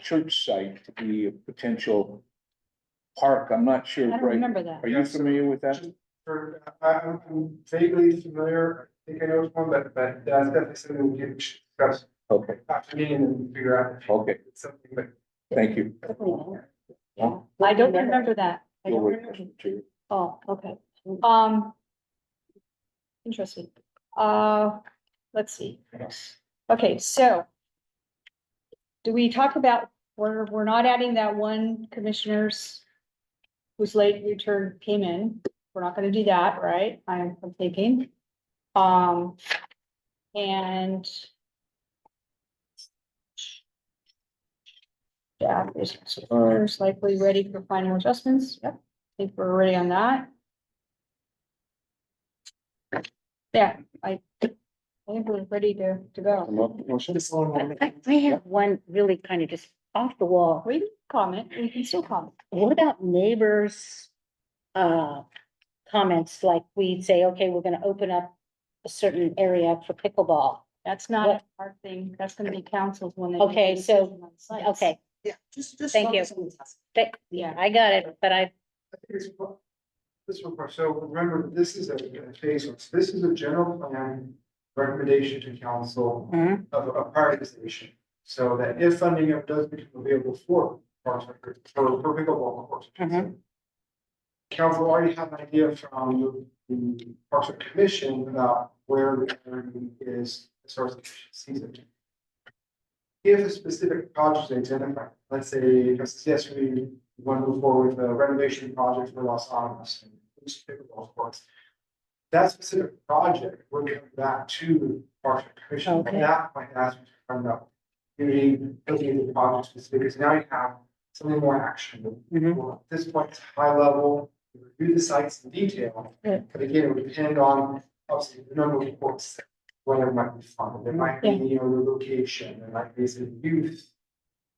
church site to be a potential park. I'm not sure. I don't right? remember that. Are you familiar with that? I'm vaguely familiar, I think I know which one, but that's definitely something we can discuss Okay, after meeting and figure out. if okay, It's something that. thank you. I don't remember that. I You'll don't wait, remember. Mr. Chair. Oh, okay. Interesting. Let's see. Okay, so do we talk about, we're not adding that one commissioners whose late return came in. We're not gonna do that, right? I'm thinking. And yeah, is likely ready for final adjustments. Yep, I think we're ready on that. Yeah, I think we're ready to go. Motion? I have one really kind of just off the wall. We can comment, we can still comment. What about neighbors? Comments, like we'd say, okay, we're gonna open up a certain area for pickleball. That's not What- our thing. That's gonna be councils when they. make Okay, the so- decision on sites. Okay, Yeah, just. Thank you. focus on the task. yeah, I got it, but I think it's, this report, so remember, this is a phase one, so this is a general plan recommendation to council Mhm. of a prioritization. So that if funding ever does become available for Parks and Rec, for pickleball courts. Council already have an idea from the Parks and Rec Commission about where the area is as far as the season. If a specific project is identified, let's say, yes, we want to move forward with a renovation project for Los Alamos and pickleball courts. That specific project will come back to the Parks and Rec Commission. At Okay. that point, ask you to find out. Community looking at the project specific, because now you have something more actionable. Well, at this point, it's high level, review the sites in detail. Yeah. But again, it would depend on, obviously, the number of reports, whether it might be funded, there might be, the location, there might be some youth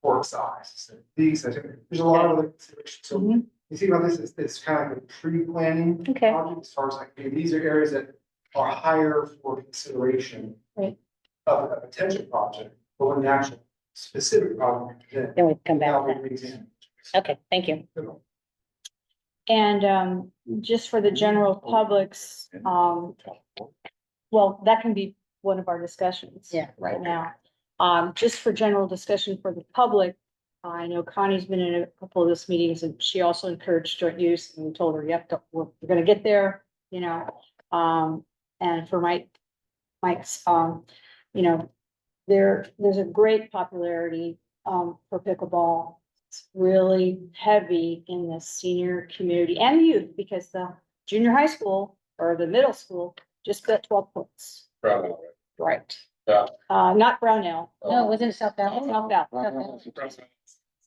court size, so these, there's a lot of other considerations. So you see about this, it's kind of like a pre-planning Okay. project, as far as like, okay, these are areas that are higher for consideration Right. of a potential project, but when the actual specific project, Then we come back now to we that. reexamine. Okay, thank you. And just for the general public's, well, that can be one of our discussions. Yeah. Right now. Just for general discussion for the public, I know Connie's been in a couple of those meetings and she also encouraged joint use and we told her, yep, we're gonna get there, you know. And for Mike's, you know, there's a great popularity, for pickleball. It's really heavy in the senior community and the youth because the junior high school or the middle school just got 12 points. Bravo. Right. Yeah. Not Brownell. No, it wasn't South Valley. South Valley.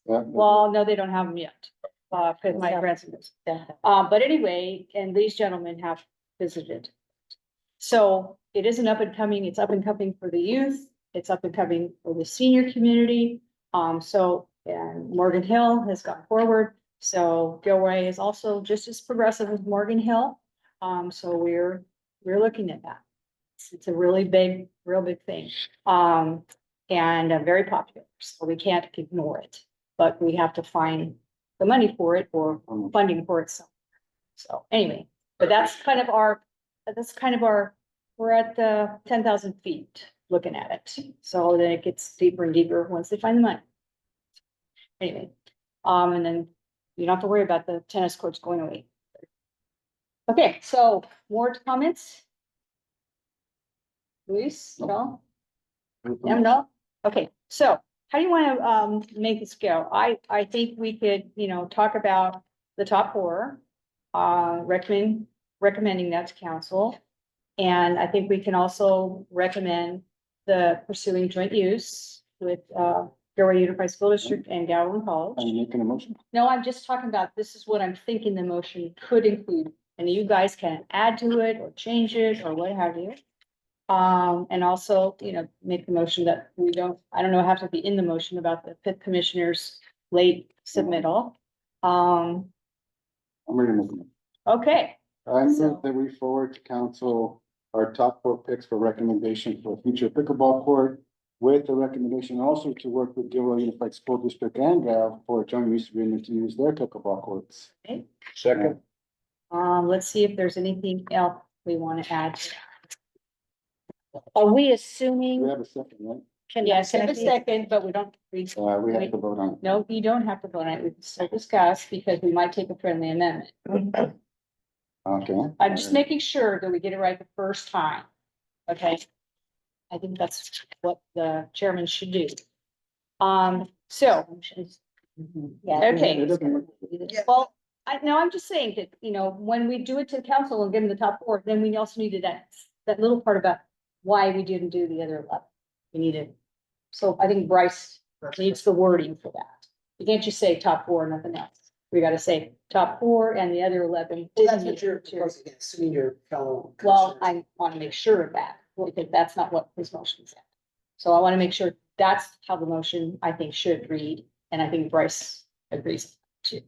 Well, no, they don't have them yet. Because my grandson is. But anyway, and these gentlemen have visited. So it is an up and coming, it's up and coming for the youth, it's up and coming for the senior community. And Morgan Hill has gone forward. So Gilroy is also just as progressive as Morgan Hill. So we're looking at that. It's a really big, real big thing. And very popular, so we can't ignore it. But we have to find the money for it or funding for it. So anyway, but that's kind of our, we're at the 10,000 feet looking at it. So then it gets deeper and deeper once they find the money. Anyway, and then you don't have to worry about the tennis courts going away. Okay, so more comments? Luis, no? No? Okay, so how do you want to make this go? I think we could, you know, talk about the top four, recommending that to council. And I think we can also recommend the pursuing joint use with Gilroy Unified School District and Galvin Are College. you making a motion? No, I'm just talking about, this is what I'm thinking the motion could include, and you guys can add to it or change it or what have you. And also, you know, make the motion that we don't, I don't know, have to be in the motion about the fifth commissioner's late submittal. I'm ready to make a motion. Okay, I So- move that we forward to council our top four picks for recommendation for a future pickleball court. With the recommendation also to work with Gilroy Unified School District and Gal for a joint use agreement to use their pickleball courts. Second, let's see if there's anything else we want to add. Are we We assuming? have a second, right? Yes, in a second, but we don't, We have to vote on it. no, you don't have to vote on it. We can still discuss because we might take a friendly amendment. Okay. I'm just making sure that we get it right the first time. Okay? I think that's what the chairman should do. So, Yeah. okay. It doesn't work. Well, I'm just saying that, you know, when we do it to the council and give them the top four, then we also needed that little part about why we didn't do the other 11. We needed, so I think Bryce needs the wording for that. You can't just say top four, nothing else. We gotta say top four and the other 11. Well, that's what you're proposing, assuming your fellow. Well, commissioners- I want to make sure of that, because that's not what his motion said. So I want to make sure that's how the motion, I think, should read, and I think Bryce agrees too.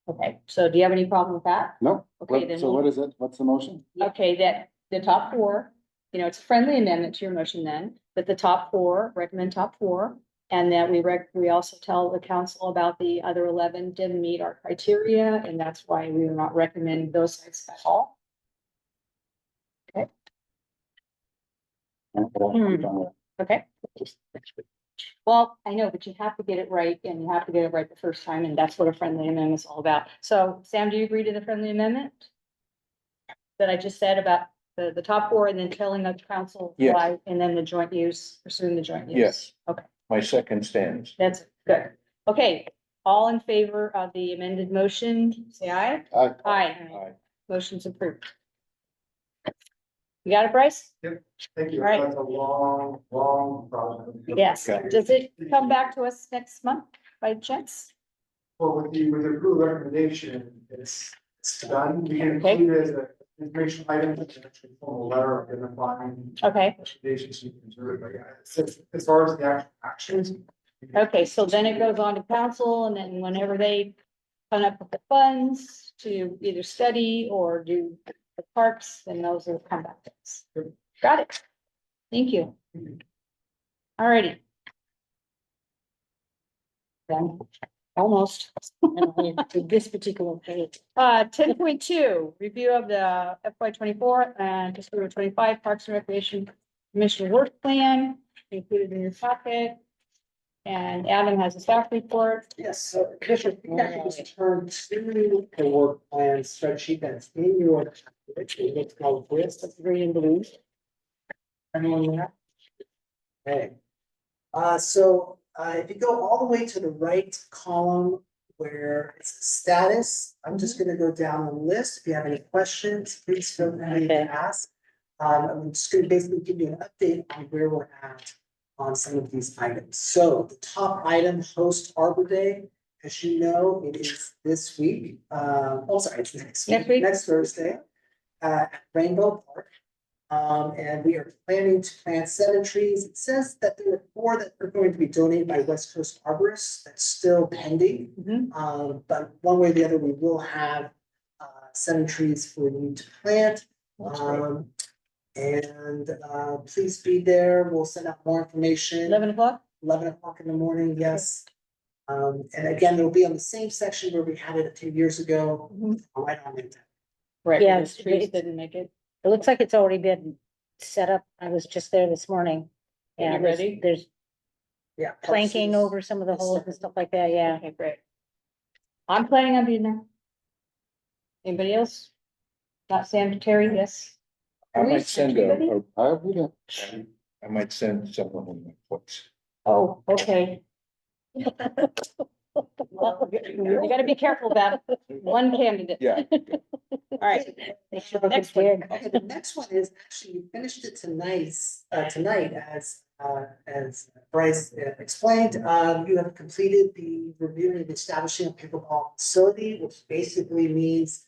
Okay, so do you have any problem with that? No. Okay, then So we'll- what is it? What's the motion? Okay, that the top four, you know, it's a friendly amendment to your motion then, that the top four, recommend top four. And that we also tell the council about the other 11 didn't meet our criteria, and that's why we are not recommending those sites at all. Okay, Well, I know, but you have to get it right and you have to get it right the first time, and that's what a friendly amendment is all about. So Sam, do you agree to the friendly amendment? That I just said about the top four and then telling the council Yes. why, and then the joint use, pursuing the joint use? Yes. Okay, My second stands. that's good. Okay, all in favor of the amended motion, say aye. I, Aye. Aye. Motion's approved. You got it, Bryce? Thank you. Right. That's a long, long project. Yes. Okay. Does it come back to us next month by chance? Well, with the approved recommendation, it's done. We can Okay. include it as an information item, it's actually formal letter identifying Okay, recommendations you can do it, but yeah, as far as the actual actions. okay, so then it goes on to council, and then whenever they come up with the funds to either study or do the parks, then those will come back to us. Got it. Thank you. Alrighty. Then, almost. This particular page. 10.2, review of the FY 24 and fiscal year 25 Parks and Recreation Commission work plan included in your packet. And Adam has a staff report. Yes, so Commissioner, you can just turn to the work plan spreadsheet that's in your. It's called this, that's green and blue. Anyone there? Okay. If you go all the way to the right column where it's status, I'm just gonna go down the list. If you have any questions, please feel free to Okay. ask. I'm just gonna basically give you an update on where we're at on some of these items. So the top item, host Arbor Day, as you know, it is this week. It's next week. Next week? Next Thursday, at Rainbow Park. And we are planning to plant 7 trees. It says that there are 4 that are going to be donated by West Coast Arborists. That's still pending. Mhm. But one way or the other, we will have 7 trees for you to plant. That's great. Please be there. We'll send out more information. 11 o'clock? 11 o'clock in the morning, yes. And again, it'll be on the same section where we had it a few years ago, right on it. Right, Yeah, those trees it's- didn't make it. It looks like it's already been set up. I was just there this morning. Are you Yeah, ready? there's Yeah. planking over some of the holes and stuff like that, yeah. Okay, great. I'm planning on being there. Anybody else? Not Sam, Terry, yes. I might send a, I, we don't. I might send someone in my place. Oh, okay. Well, you gotta be careful about one candidate. Yeah. All right, Make sure they Next can one. dig. Okay, the next one is actually, you finished it tonight, as Bryce explained, you have completed the review and establishing a pickleball facility, which basically means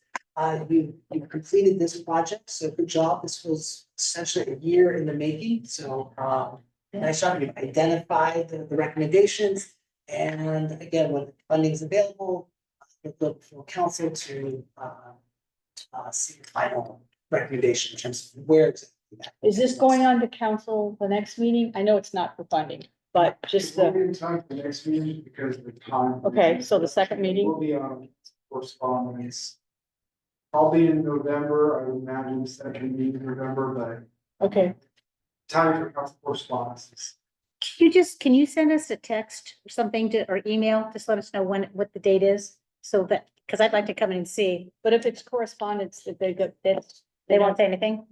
you've completed this project, so good job. This was essentially a year in the making, so nice job. You've identified the recommendations. And again, when funding is available, we'll look for council to see the final recommendation in terms of where exactly that. is this going on to council the next meeting? I know it's not for funding, but just We'll the, be in time for the next meeting because of the time. Okay, so the second meeting? We'll be on correspondence. Probably in November, I would imagine, second meeting in November, okay, but time for council correspondence. Can you send us a text or something to, or email, just let us know what the date is? So that, because I'd like to come in and see. but if it's correspondence that they get, that's. They won't say anything?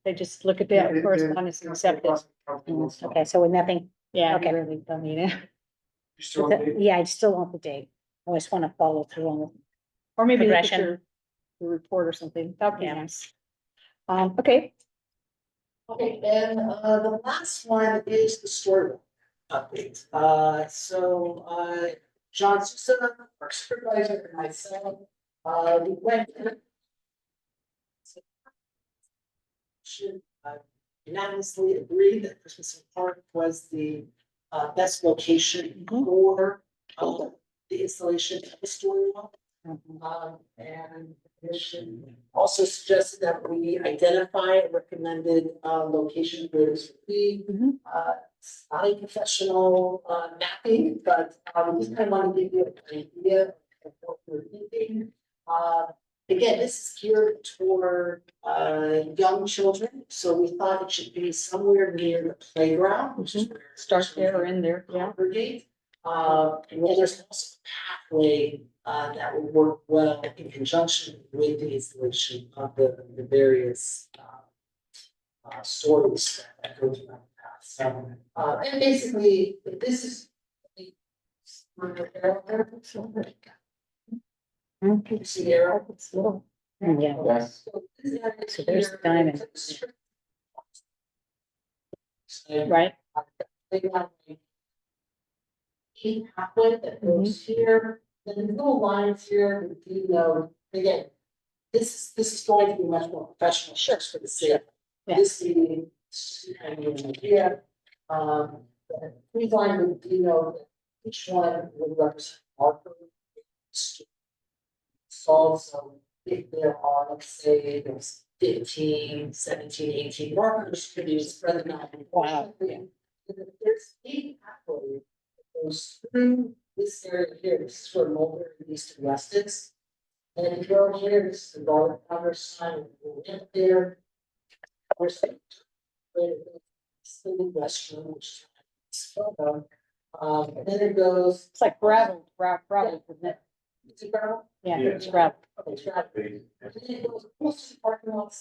They just look at the correspondence and accept it. Okay, so with nothing, Yeah, Okay. we really don't need it. yeah, I still want the date. I just want to follow through on it. Or maybe look at Progression. your report or something. That'd be Yeah. nice. Okay, Okay, and the last one is the story update. John Sousa, our supervisor, and myself, we went. Should unanimously agreed that Christmas Park was the best location for the installation of the story wall. And the commission also suggested that we identify a recommended location where this would be. It's not a professional mapping, but we just kind of want to give you an idea of what we're thinking. Again, this is geared toward young children, so we thought it should be somewhere near the playground, which is where. Start there or end there, yeah. Congregate. And there's also a pathway that would work well in conjunction with the installation of the various stories that go through that path. So, and basically, this is. You see the arrow? It's little. Yeah. Yes. So there's the diamond. Right? They have a key pathway that goes here, then the little lines here, you know, again. This is going to be much more professional. Sure. For the city. Yeah. This meeting, kind of an idea, we find that, you know, that each one would represent marker. Solve some, if there are, let's say, there's 15, 17, 18 markers, could you spread them out? Wow. There's a pathway that goes through this area here, this is where Mulberry East and West is. And if you go here, this is the Garlic Cover sign, we'll get there. There's the restroom, which is photo. And then it goes. It's like gravel, isn't it? Is it gravel? Yeah, Yeah. it's gravel. Okay, it's gravel. And then it goes close to the parking lot,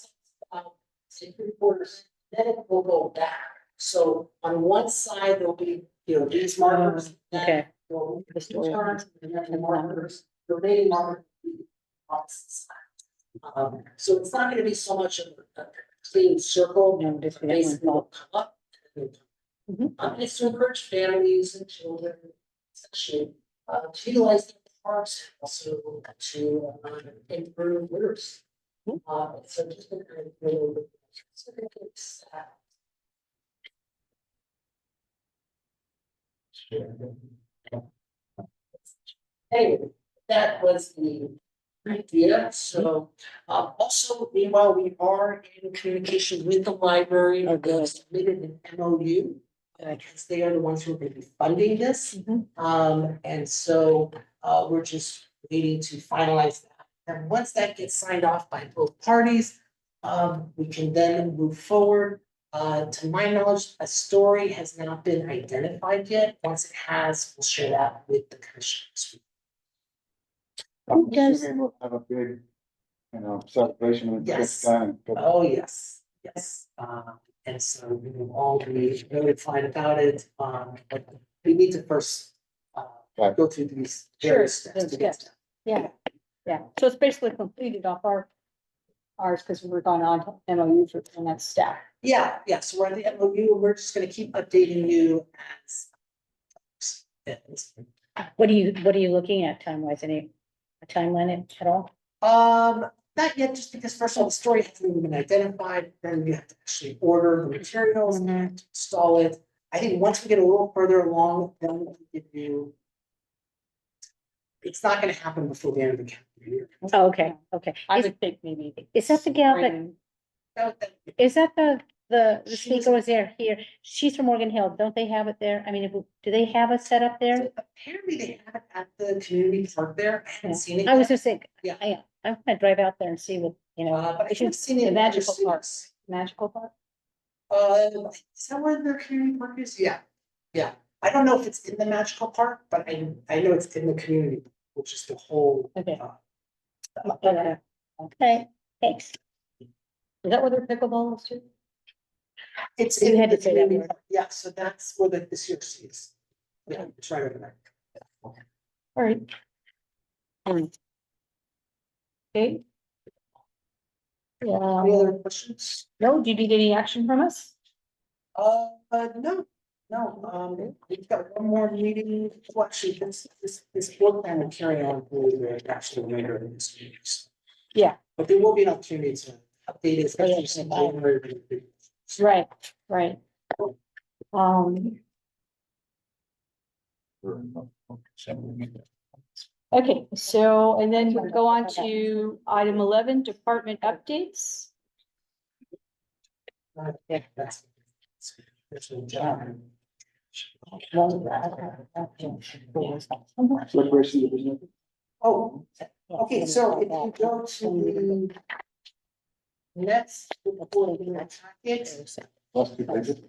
say 3/4, then it will go back. So on one side, there'll be, you know, these markers. then Okay. there'll be The story. turns, and then the markers, the remaining markers will be opposite side. So it's not gonna be so much of a clean circle. No, just that Basically, one. will come up. Mhm. It's to encourage families and children, especially, to utilize the parks, also to improve literacy. So just to kind of really. Anyway, that was the idea, so, also, meanwhile, we are in communication with the library, Oh, good. they've submitted an MOU. Because they are the ones who are gonna be funding this, and so, we're just waiting to finalize that. And once that gets signed off by both parties, we can then move forward. To my knowledge, a story has not been identified yet, once it has, we'll share that with the commissioners. Who does- We'll have a big, you know, celebration when it gets Yes. done. But Oh, yes, yes, and so we will all be notified about it, but we need to first. Right. Go through these Sure, various steps those to get. steps. Yeah, yeah. So it's basically completed off ours, because we're going on to MOU for the next step. Yeah, yeah, so we're at the MOU, and we're just gonna keep updating you as. What are you looking at time wise? Any a time limit at all? Not yet, just because first of all, the story hasn't even been identified, then you have to actually order the materials and have to install it. I think once we get a little further along, then we can give you. It's not gonna happen before the end of the calendar year. Oh, okay, okay. I would think maybe. Is that the gal that, spring. is that the She was- speaker was there here? She's from Morgan Hill. Don't they have it there? I mean, do they have it set up there? So apparently they have it at the community park there, I haven't Yeah. seen it I was yet. just thinking, Yeah. I'm gonna drive out there and see what, you know. But I haven't seen it. The in other magical park. cities. Magical park? Is that where their community park is? Yeah, yeah. I don't know if it's in the magical park, but I know it's in the community, which is the whole. Okay. Okay. Okay, thanks. Is that where their pickleball is too? It's You in had the to say that community, word. park. Yeah, so that's where the CRC is. Yeah, it's right over there. All right. Okay. Any Yeah, other questions? no, do you need any action from us? No, we've got one more meeting, well, actually, this board plan will carry on through the actually later in this meeting. Yeah. But there will be an opportunity to update it, especially since January. Right, right. Okay, so, and then we'll go on to item 11, department updates. That's. Celebration of the business. Oh, okay, so if you go to the next report in that packet. Last two pages.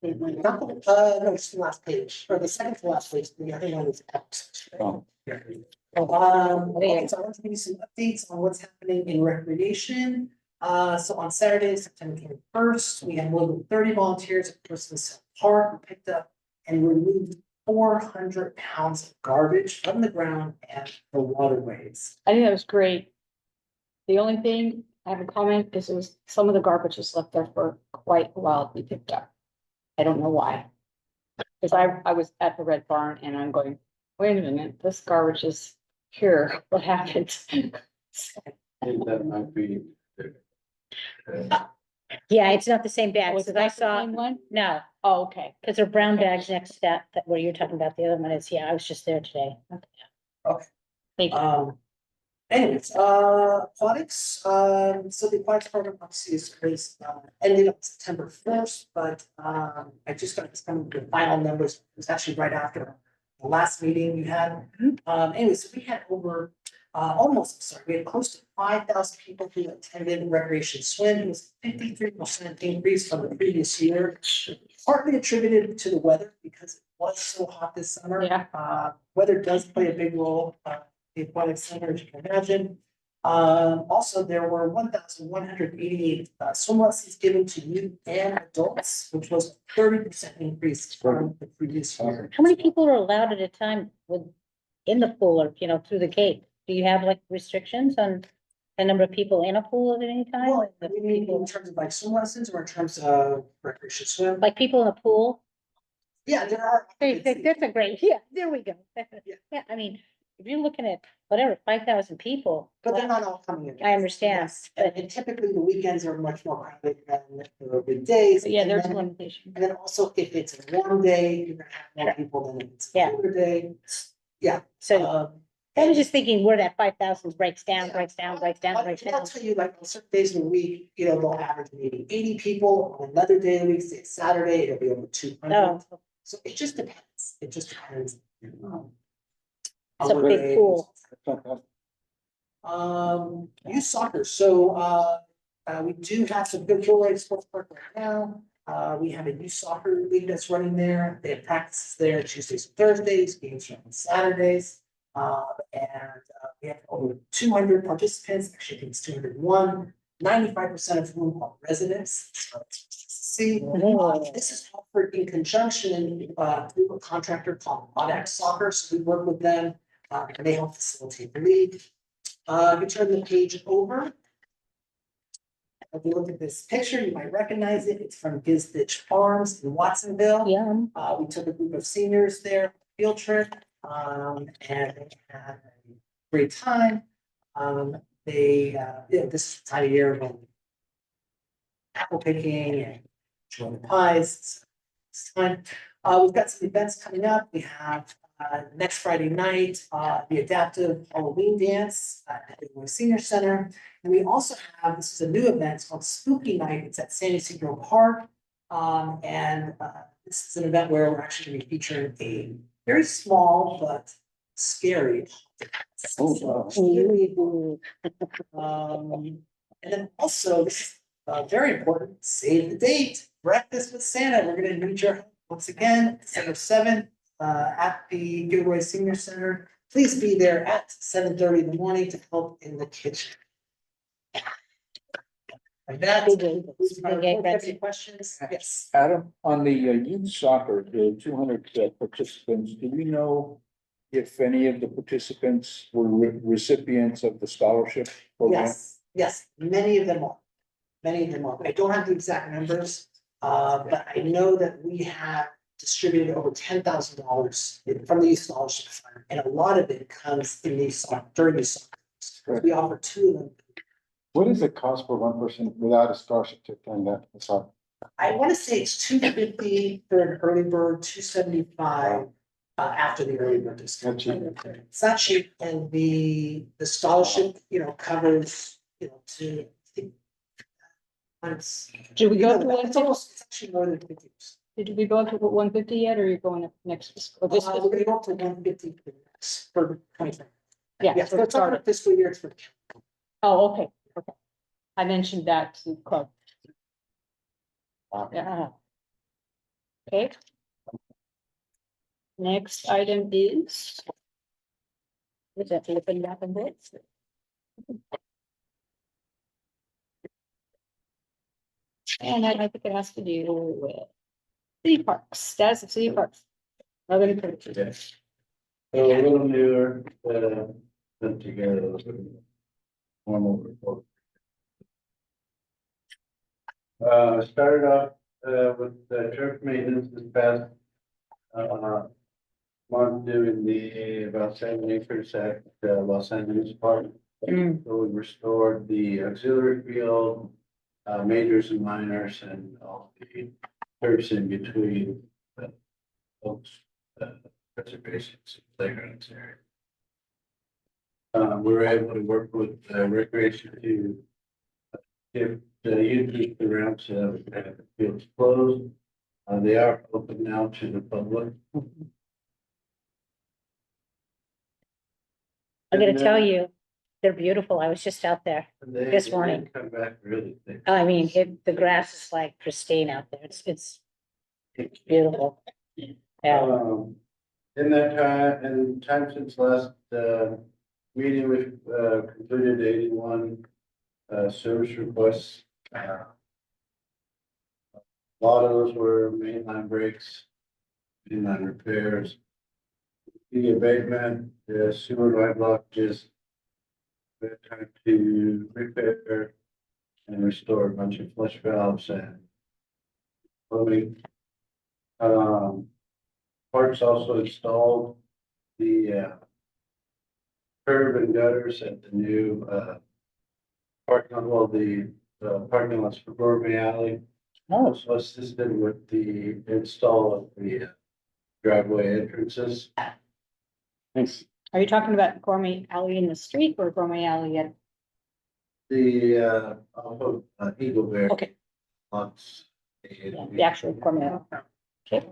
Not the, no, it's the last page, or the second to last page, the other one is out. Oh. Okay, so I want to give you some updates on what's happening in recreation. So on Saturday, September 21st, we had more than 30 volunteers at Christmas Park, who picked up and removed 400 pounds of garbage from the ground and the waterways. I think that was great. The only thing I have a comment is it was some of the garbage was left there for quite a while to be picked up. I don't know why. Cause I was at the Red Barn and I'm going, wait a minute, this garbage is here. What happened? That might be. Yeah, it's not the same bags, Was because that I the saw, same one? no, Oh, okay. because they're brown bags next to that, where you're talking about, the other one is, yeah, I was just there today. Thank you. Anyways, aquatics, so the aquatics program obviously is ended up September 1st, but I just got some of the final numbers. It was actually right after the last meeting you had. Anyways, we had over we had close to 5,000 people who attended recreation swim. It was 53% increase from the previous year, partly attributed to the weather because it was so hot this summer. Yeah. Weather does play a big role. The aquatic center, as you can imagine. Also, there were 1,188 swim lessons given to youth and adults, which was 30% increase from the previous year. How many people are allowed at a time in the pool or, through the gate? Do you have like restrictions on the number of people in a pool at any time? Well, you mean in terms of like swim lessons or in terms of recreation swim? Like people in a pool? Yeah, there are. That's a great, yeah, there we go. Yeah. Yeah, I mean, if you're looking at whatever, 5,000 people. But they're not all coming in. I understand, Yes, and typically the weekends are much more crowded than the weekdays. But yeah, and there's a then- limitation. And then also if it's a warm day, you're gonna have more people than if it's a Yeah. colder day. Yeah. So I was and- just thinking where that 5,000 breaks down. I'll tell you, like, on certain days of the week, they'll average maybe 80 people, on another day of the week, say Saturday, it'll be over 200. Oh, So it just depends, it's a on big where they- pool. Youth soccer, so, we do have some good Gilroy Sports Park right now. We have a youth soccer league that's running there, they have practices there Tuesdays and Thursdays, games are on Saturdays. We have over 200 participants, actually I think it's 201, 95% of whom are residents. So it's nice to see. This is offered in conjunction through a contractor called Audax Soccer, so we work with them, and they help facilitate the league. If you turn the page over. If you look at this picture, you might recognize it, it's from Gizditch Farms in Watsonville. Yum. We took a group of seniors there, field trip, and they had a great time. This time of year when apple picking and enjoying the pies. It's fun. We've got some events coming up. We have next Friday night, the adaptive Halloween dance at the Illinois Senior Center. And we also have, this is a new event, it's called Spooky Night. It's at San Ysidro Park. This is an event where we're actually gonna be featuring a very small but scary. And then also, this is very important, save the date, breakfast with Santa. We're gonna need your help once again, December 7th, at the Gilroy Senior Center. Please be there at 7:30 in the morning to help in the kitchen. Like that. Any questions? Yes. Adam, on the youth soccer, the 200 participants, do we know if any of the participants were recipients of the scholarship program? Yes, many of them are. Many of them are. I don't have the exact numbers, but I know that we have distributed over $10,000 from the youth scholarship fund, and a lot of it comes in these during these summers. We offer 2 of them. What does it cost for one person without a scholarship to attend that? So I want to say it's $250 for an early bird, $275 after the early bird discount. It's not cheap, and the scholarship, covers, to. Did we go to It's almost, it's actually more than 50%. Did we go to 150 yet, or are you going up next fiscal? This We're fiscal? gonna go up to 150. For 2020. Yeah, Yes, for that's not starter. a fiscal year, it's for. Oh, okay, okay. I mentioned that to Clark. Yeah. Okay. Next item is. Is that open up and bits? And I think it has to do with city parks, status of city parks. Other than- So a little newer, put together a formal report. Started off, with the turf maintenance this past, month doing about 7 acres at, Los Angeles Park. Mm. So we restored the auxiliary field, majors and minors and all the turfs in between, folks, reservations, playgrounds area. We were able to work with recreation to give the users the ramps, the fields closed. They are open now to the public. I gotta And tell then you, they're beautiful. I was just out there. they- this they morning. Come back really thick. I mean, the grass is like pristine out there. It's beautiful. Yeah, In that time, in time since last, meeting, we've, completed 81, service requests. A lot of those were mainline breaks, mainline repairs. The abatement, the sewer line blockages. We had time to repair and restore a bunch of flush valves and plumbing. Parks also installed the, curb and gutters at the new, parking, well, the parking lots for Gourmet Alley. Also assisted with the install of the driveway entrances. Thanks. Are you talking about Gourmet Alley in the street or Gourmet Alley at? The, off of Eagle Bear. Okay. Lots. Yeah, the actual Gourmet Alley. Okay.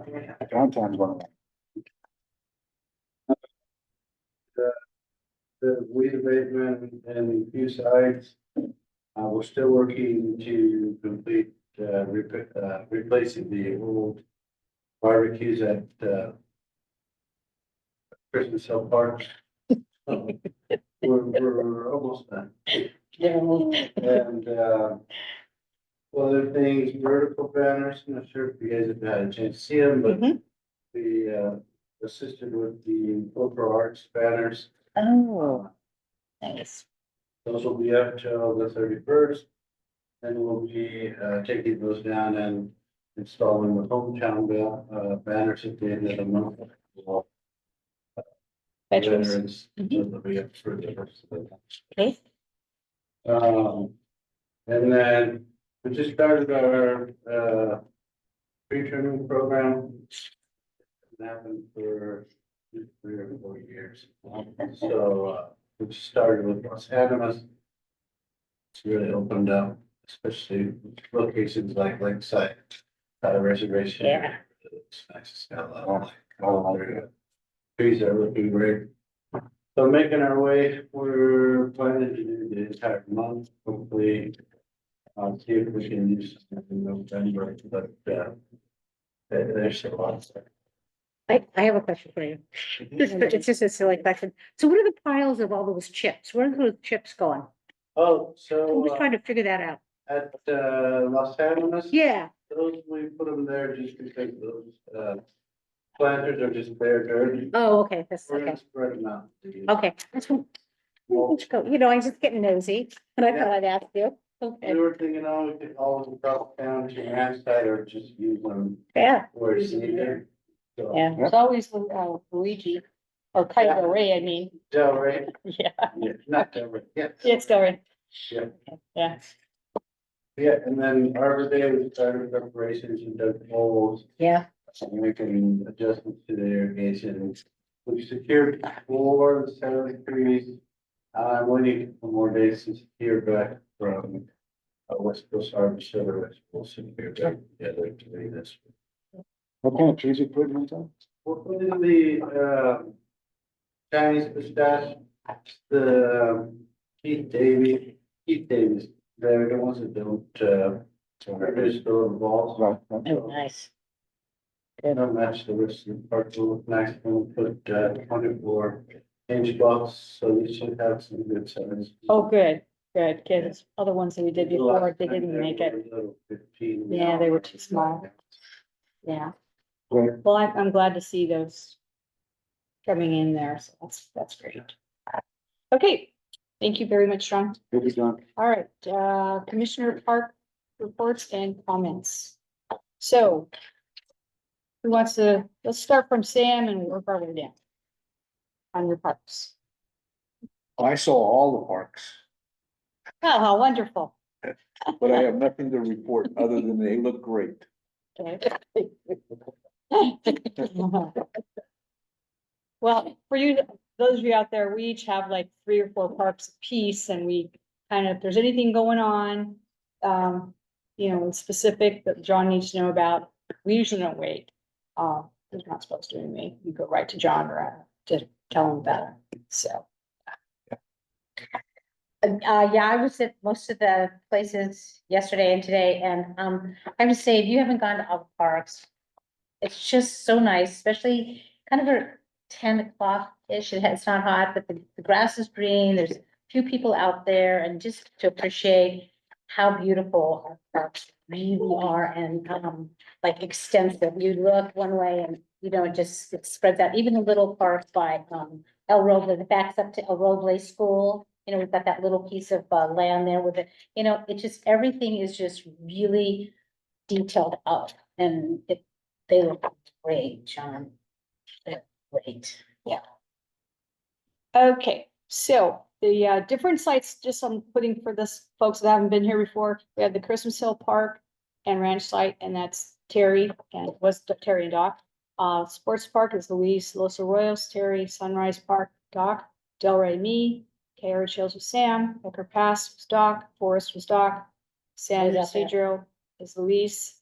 Downtown's one of them. The weed abatement and a few sites. We're still working to complete, replacing the old barbecues at, Christmas Hill Park. We're almost done. And, other things, vertical banners, I'm not sure if you guys have had a chance to see them, but Mhm. we, assisted with the Cultural Arts banners. oh, nice. Those will be up till the 31st. Then we'll be, taking those down and installing the hometown banners at the end of the month. Veterans. So they'll be up for the rest of the month. Okay, And then we just started our, tree trimming program. It's happened for 3 or 4 years. So, we just started with Los Animas. It's really opened up, especially locations like Lakeside, Reservation. Yeah. It's nice. It's got a lot of trees are looking great. So making our way, we're planning to do the entire month, hopefully. I'll see if we can use something in November, but, there's a lot. I have a question for you. It's just a silly question. So what are the piles of all those chips? Where are those chips going? Oh, I'm so, just trying to figure that out. at, Los Animas. Yeah, Those, we put them there just because those, planters are just bare dirt. oh, okay, that's We're okay. gonna spread them out. Okay, that's what. Let's go. You know, I just getting nosy, and I thought I'd ask you. Okay, We were thinking, we could all across town to Ramside or just use them yeah, where it's needed. So, yeah. There's always Luigi or Kylo Ray, I mean. Del Rey, Yeah, yeah, not Del Rey, yeah. it's going. Yeah. Yeah. Yeah, and then Arbor Day, we started preparations and dug holes, Yeah, and making adjustments to the irrigation. We secured 4 of the 7 trees. I'm waiting for more days to secure back from, West Coast Harbor Service. We'll secure back together to do this. What kind of trees you putting in? We're putting the, Chinese mustache, the Keith Davis, they're the ones that don't, produce the little balls. Right, right. Oh, nice. Don't match the rest of the park, will look nice, we'll put, 24-inch box, so you should have some good size. Oh, good, good, kids. Other ones that we did before, they didn't make it. Yeah, they were too small. Yeah, Great. well, I'm glad to see those coming in there, so that's great. Okay, thank you very much, Sean. Good to go. All right, Commissioner Park reports and comments. So who wants to, let's start from Sam and work our way down on your parks. I saw all the parks, Oh, how wonderful. but I have nothing to report other than they look great. Okay. Well, for you, those of you out there, we each have like 3 or 4 parks apiece and we kind of, if there's anything going on, specific that John needs to know about, we usually don't wait. He's not supposed to anyway. You go right to John or to tell him about it, so. Yeah, I was at most of the places yesterday and today, and, I would say if you haven't gone to all the parks, it's just so nice, especially kind of at 10 o'clock-ish. It's not hot, but the grass is green. There's a few people out there, and just to appreciate how beautiful our parks really are and, like extensive. You look one way and, it spreads out. Even the little park by, El Roble, that backs up to El Roble School. We've got that little piece of, land there with it, it just, everything is just really detailed out and they look great, John. They're great, yeah. Okay, so the different sites, just I'm putting for this folks that haven't been here before, we have the Christmas Hill Park and Ranch site, and that's Terry and was Terry and Doc. Sports Park is Luis, Los Arroyos, Terry, Sunrise Park, Doc, Delray, me, Carriage Hills with Sam, Hooker Pass was Doc, Forest was Doc, San Where's that at? Ysidro is Luis,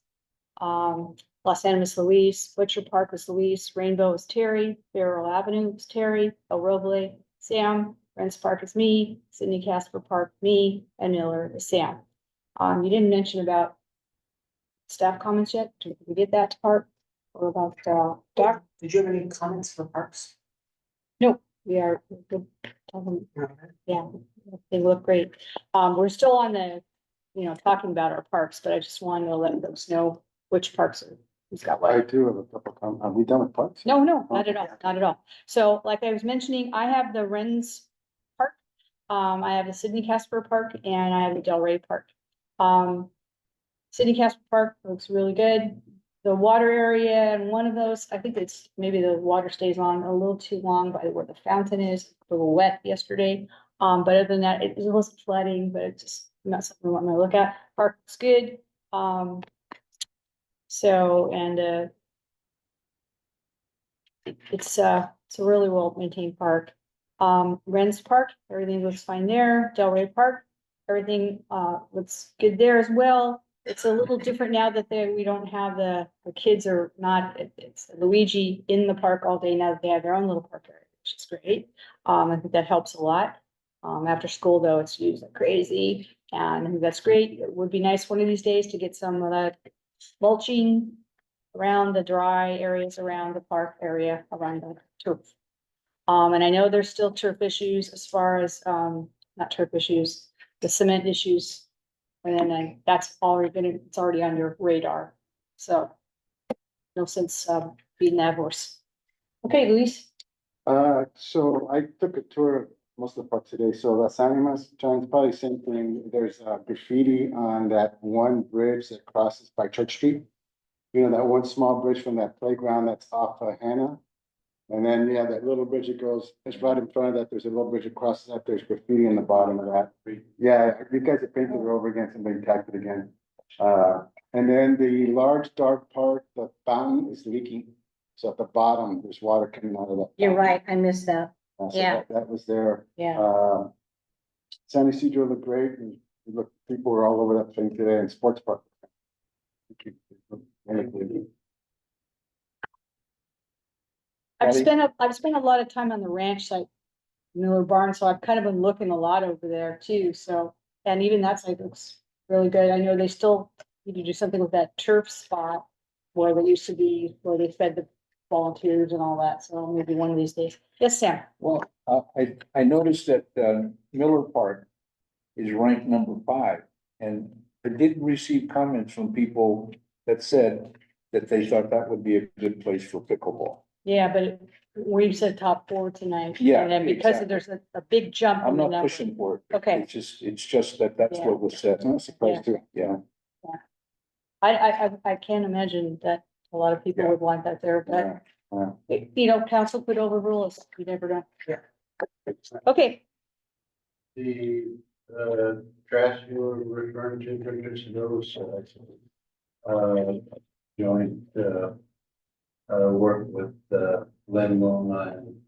Los Animas Luis, Butcher Park was Luis, Rainbow is Terry, Farrell Avenue was Terry, El Roble, Sam, Rents Park is me, Sidney Casper Park, me, and Miller is Sam. You didn't mention about staff comments yet. Did we get that part? Or about, Doc? Did you have any comments for parks? No, we are good. Yeah, they look great. We're still on the, talking about our parks, but I just wanted to let folks know which parks are, who's got what. I do have a couple comments. Are we done with parks? No, not at all, not at all. So like I was mentioning, I have the Wrens Park. I have the Sidney Casper Park and I have the Delray Park. Sidney Casper Park looks really good. The water area and one of those, I think it's maybe the water stays on a little too long by where the fountain is, a little wet yesterday. But other than that, it wasn't flooding, but it's just not something I want to look at. Park looks good. It's a really well maintained park. Wrens Park, everything looks fine there. Delray Park, everything looks good there as well. It's a little different now that we don't have the kids are not, it's Luigi in the park all day now that they have their own little park area, which is great. I think that helps a lot. After school though, it's used like crazy and I think that's great. It would be nice one of these days to get some of that mulching around the dry areas around the park area around the turf. And I know there's still turf issues as far as, not turf issues, the cement issues. And then that's already it's already on your radar. So no sense, beating that horse. Okay, Luis. So I took a tour of most of the parks today. So Las Animas, John, it's probably the same thing. There's graffiti on that one bridge that crosses by Church Street. That one small bridge from that playground that's off Hannah. And then, yeah, that little bridge that goes, it's right in front of that. There's a little bridge that crosses that. There's graffiti in the bottom of that. Yeah, you guys have painted it over again, somebody tacked it again. And then the large dark part, the fountain is leaking. So at the bottom, there's water coming out of that. You're fountain. right, I missed that. So Yeah. that was there. Yeah. San Ysidro looked great. And look, people were all over that thing today and Sports Park. I've spent a lot of time on the ranch site, Miller Barn, so I've kind of been looking a lot over there too, so, and even that site looks really good. I know they still need to do something with that turf spot where they used to be, where they fed the volunteers and all that, so maybe one of these days. Yes, Sam? Well, I noticed that, Miller Park is ranked number 5, and I did receive comments from people that said that they thought that would be a good place for pickleball. Yeah, but we said top 4 tonight. Yeah, And then because exactly. there's a big jump I'm in the not number. pushing for it. Okay. It's just that that's what was said. I'm surprised too. Yeah. I can't imagine that a lot of people Yeah. would want that there, but, Yeah. you know, council could overrule us, you never know. Yeah. Okay, The, trash you were referring to, pictures of those, joint, work with, Len Loma and,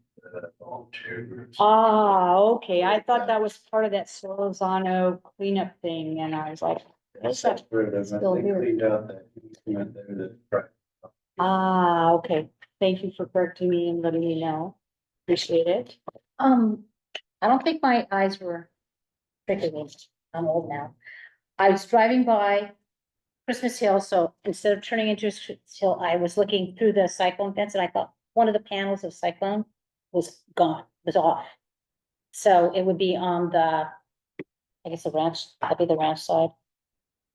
volunteer groups. okay, I thought that was part of that Solozano cleanup thing, and I was like, That's where they Still here. cleaned out that, easement there that, okay, thank you for correcting me and letting me know, appreciate it. I don't think my eyes were tricking me. I'm old now. I was driving by Christmas Hill, so instead of turning into Christmas Hill, I was looking through the cyclone fence and I thought one of the panels of cyclone was gone, was off. So it would be on the, I guess the ranch, that'd be the ranch side.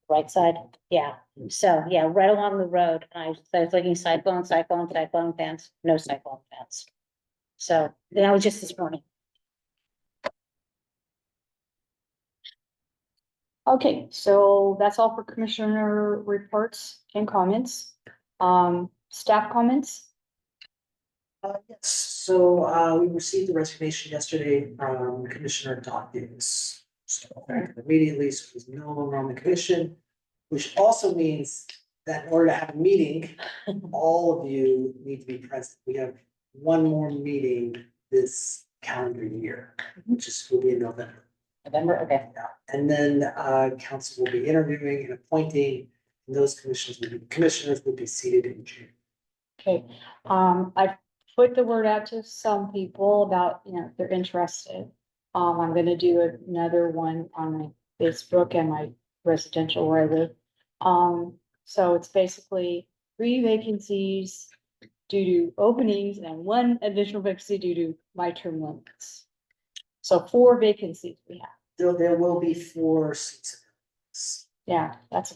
Right side, yeah. So, yeah, right along the road. And I was looking cyclone fence, no cyclone fence. So then I was just this morning. Okay, so that's all for commissioner reports and comments. Staff comments? Yes, so, we received the resignation yesterday from Commissioner Dawkins. So immediately, so he's no longer on the commission, which also means that in order to have a meeting, all of you need to be present. We have one more meeting this calendar year, which is will be in November. November, okay. Yeah, and then, council will be interviewing and appointing, and those commissioners will be seated in June. Okay, I've put the word out to some people about, you know, if they're interested. I'm gonna do another one on my Facebook and my residential where I live. So it's basically 3 vacancies due to openings and 1 additional vacancy due to my term limits. So 4 vacancies we have. There will be 4 seats. Yeah, that's a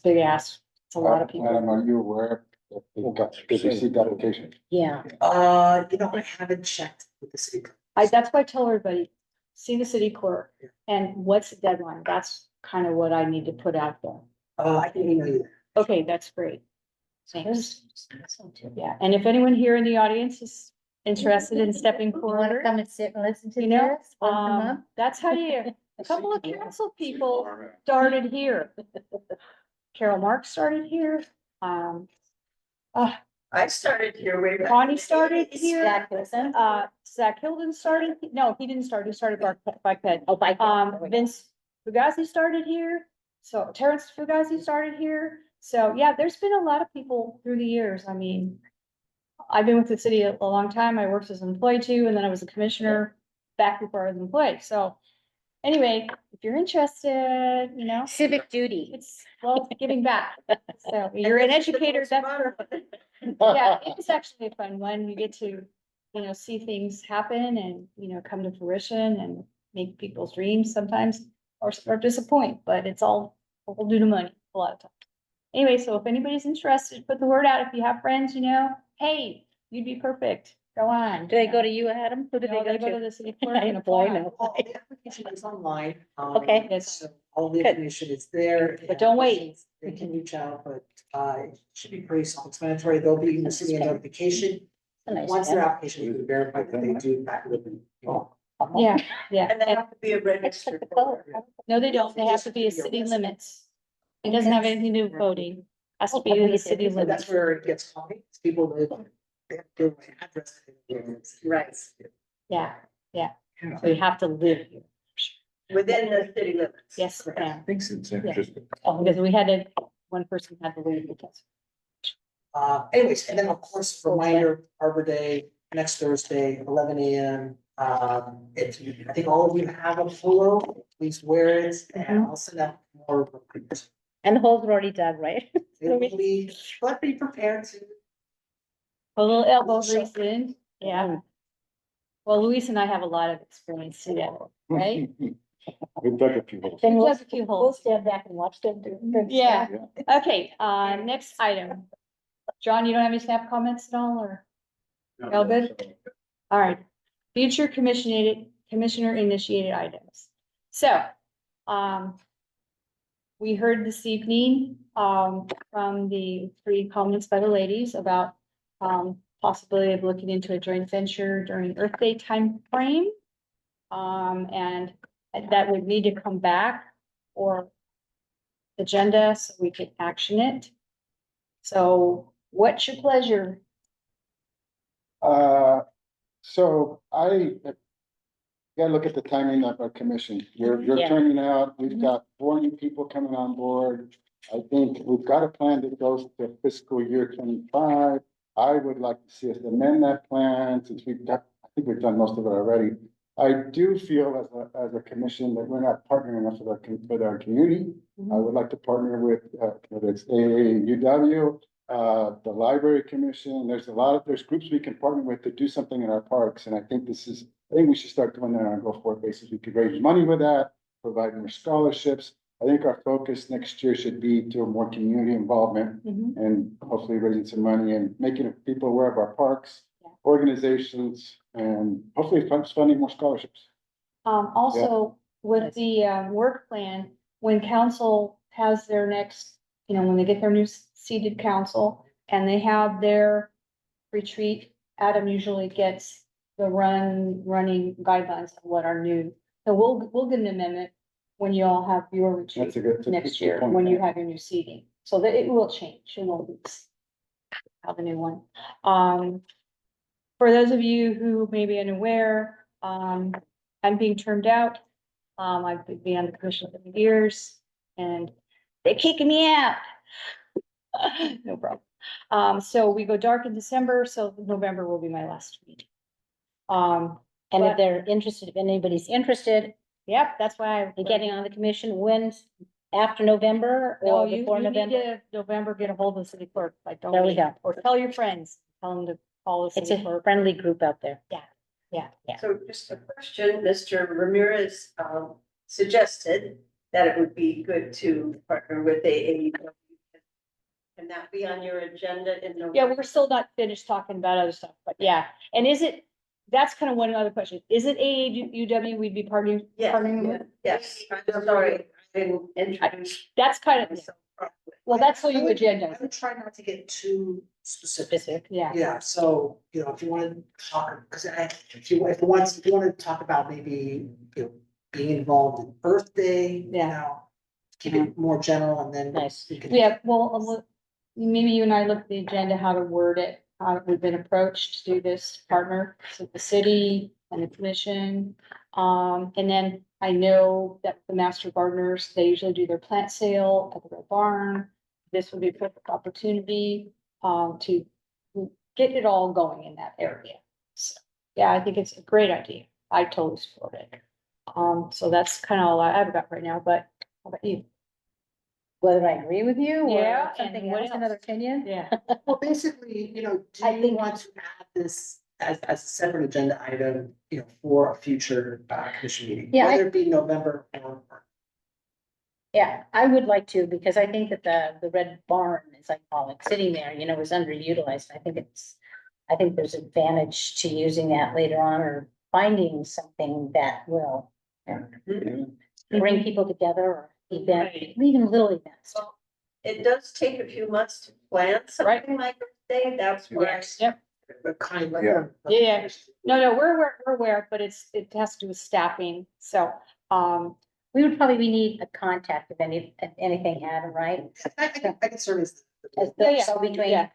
big ask. It's a lot of Adam, people. are you aware that they received application? Yeah, You know, I haven't checked with the city. That's why I tell everybody, see the city clerk and what's the deadline? That's kind of what I need to put out there. I can email you. Okay, that's great. Thanks. you Yeah, and if anyone here in the audience is interested in stepping wanna forward, come and sit and listen to you know, this? once a month? that's how a couple of council people started here. Carol Marks started here, I started here way back. Connie started here, Zach Wilson? Zach Hilden started, no, he didn't start, he started Bike Ped. Oh, bike. Vince Fugazi started here, so Terrence Fugazi started here. So, yeah, there's been a lot of people through the years. I mean, I've been with the city a long time. I worked as an employee too, and then I was a commissioner back before I was an employee. So anyway, if you're interested, you know, Civic duty. it's, well, it's giving back. So you're an educator, that's perfect. Yeah, it's actually a fun one. You get to, you know, see things happen and, you know, come to fruition and make people's dreams sometimes or disappoint, but it's all due to money a lot of times. Anyway, so if anybody's interested, put the word out. If you have friends, you know, hey, you'd be perfect. Go on. Do they go to you, Adam? Who do No, they go to? the city clerk and Boy, apply. no. All the application is online. Okay. Yes. So all the Good. information is there. But don't wait. They can reach out, but, it should be pretty self-explanatory. They'll be receiving a notification. A nice Once their pen. application is verified that they do back with them. Yeah, yeah. And they have to be a registered the color. voter. No, they don't. They have to be a city limits. It doesn't have anything to do with voting. Has to be in the city So that's limits. where it gets funny. People live, they have to give an address. Right. Yeah, yeah. So you have to live here. Within the city limits. Yes, ma'am. I think it's interesting. Oh, because we had one person had to leave because. Anyways, and then of course, reminder, Arbor Day, next Thursday, 11 a.m. If you, I think all of you have a polo, please wear it, and I'll send out more. recruits. And the holes are already dug, right? It will be, but be prepared to. A little elbow grease in, yeah. Well, Luis and I have a lot of experience together, right? We've dug a few holes. Then we'll, Just a few we'll holes. stand back and watch them do. Yeah, okay, next item. John, you don't have any staff comments at all, or? All good? All right, future commissioner initiated items. So, we heard this evening, from the 3 comments by the ladies about, possibility of looking into a joint venture during Earth Day timeframe. And that would need to come back or agenda so we can action it. So what's your pleasure? So I gotta look at the timing of our commission. You're Yeah. turning out, we've got 4 new people coming on board. I think we've got a plan that goes to fiscal year 25. I would like to see us amend that plan since I think we've done most of it already. I do feel as a commission that we're not partnering enough with our community. I would like to partner with, whether it's AAUW, the library commission. There's groups we can partner with to do something in our parks. And I think we should start doing that on a go-forward basis. We could raise money with that, provide more scholarships. I think our focus next year should be to more community involvement and hopefully raising some money and making people aware of our parks, organizations, and hopefully funding more scholarships. Also with the, work plan, when council has their next, when they get their new seated council and they have their retreat, Adam usually gets the running guidelines of what are new. So we'll get an amendment when you all have your retreat That's a good. next year, when you have your new seating, so that it will change, it won't have a new one. For those of you who may be unaware, I'm being termed out. I've been on the commission for years and they're kicking me out. No problem. So we go dark in December, so November will be my last meeting. And if they're interested, if anybody's interested Yep, that's why in getting on the commission, when's after November No, or you before need November? to November, get a hold of the city clerk, like, don't. There we go. Or tell your friends, tell them to call the It's city a clerk. friendly group out there. Yeah. So just a question, Mr. Ramirez suggested that it would be good to partner with AAUW. Can that be on your agenda in November? Yeah, we're still not finished talking about other stuff, but yeah, and that's kind of one other question, is it AAUW we'd be partnering with? Yes, I'm sorry, I didn't introduce That's kind of, myself properly. well, that's how I you would- agenda, I would try not to get too specific. yeah. Yeah, so, if you want to talk, because if you want to talk about maybe, being involved in Earth Day, keep it more general and then. Nice. we can- Yeah, well, maybe you and I look at the agenda, how to word it, how we've been approached to do this partner, so the city and the commission. And then I know that the master gardeners, they usually do their plant sale at the Red Barn. This would be a perfect opportunity, to get it all going in that area. So, yeah, I think it's a great idea. I totally support it. So that's kind of all I've got right now, but how about you? Whether I agree with you Yeah, or and something what else, else? another opinion? Yeah. Well, basically, do I you think- want to add this as a separate agenda item, for a future commission meeting? Yeah, Whether it be November or. Yeah, I would like to, because I think that the Red Barn, as I call it, sitting there, is underutilized. I think there's advantage to using that later on or finding something that will bring people together or event, Right. even little events. Well, it does take a few months to plan something like Earth Day, that's why. Yep. But kind of like. Yeah. Yeah. No, we're aware, but it has to do with staffing, so, We would probably need a contact if anything happened, right? I can serve as. As Yeah, the yeah, so between, yeah.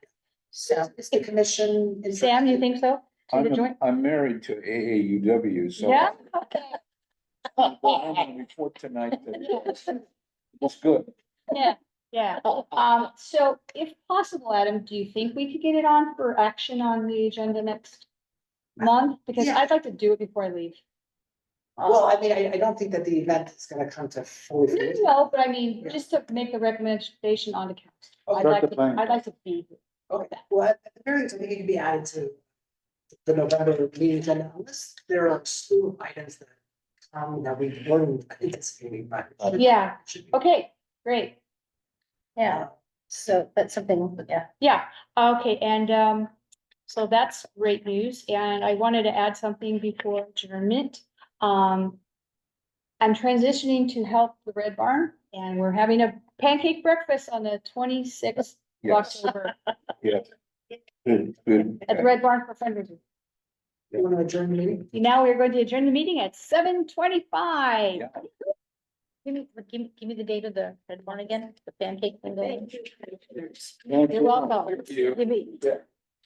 so. Is the commission. Sam, you think so? To the joint? I'm married to AAUW, so. Yeah, okay, I'm going home and report tonight that it's good. yeah, Yeah, so if possible, Adam, do you think we could get it on for action on the agenda next month? Because Yeah. I'd like to do it before I leave. Well, I mean, I don't think that the event is gonna come to fully fruition. No, but I mean, Yeah. just to make a recommendation on the council. Okay. I'd Start like the to, planning. I'd like to be here. Okay, well, at the very least, I think it can be added to the November meeting agenda, unless there are a slew of items that we weren't anticipating, but. Yeah. Should be. Okay, great. Yeah, so that's something, yeah. Yeah, okay, and so that's great news, and I wanted to add something before adjournment. I'm transitioning to help the Red Barn, and we're having a pancake breakfast on the 26th of Yes. October Yes. Good, good. at the Red Barn for fundraising. You wanna adjourn the meeting? Now we're going to adjourn the meeting at 7:25. Yeah. Give me the date of the Red Barn again, the pancake thing. Thank You're you. welcome. Thank you. Give me,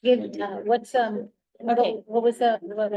give, what's, okay, what was the, what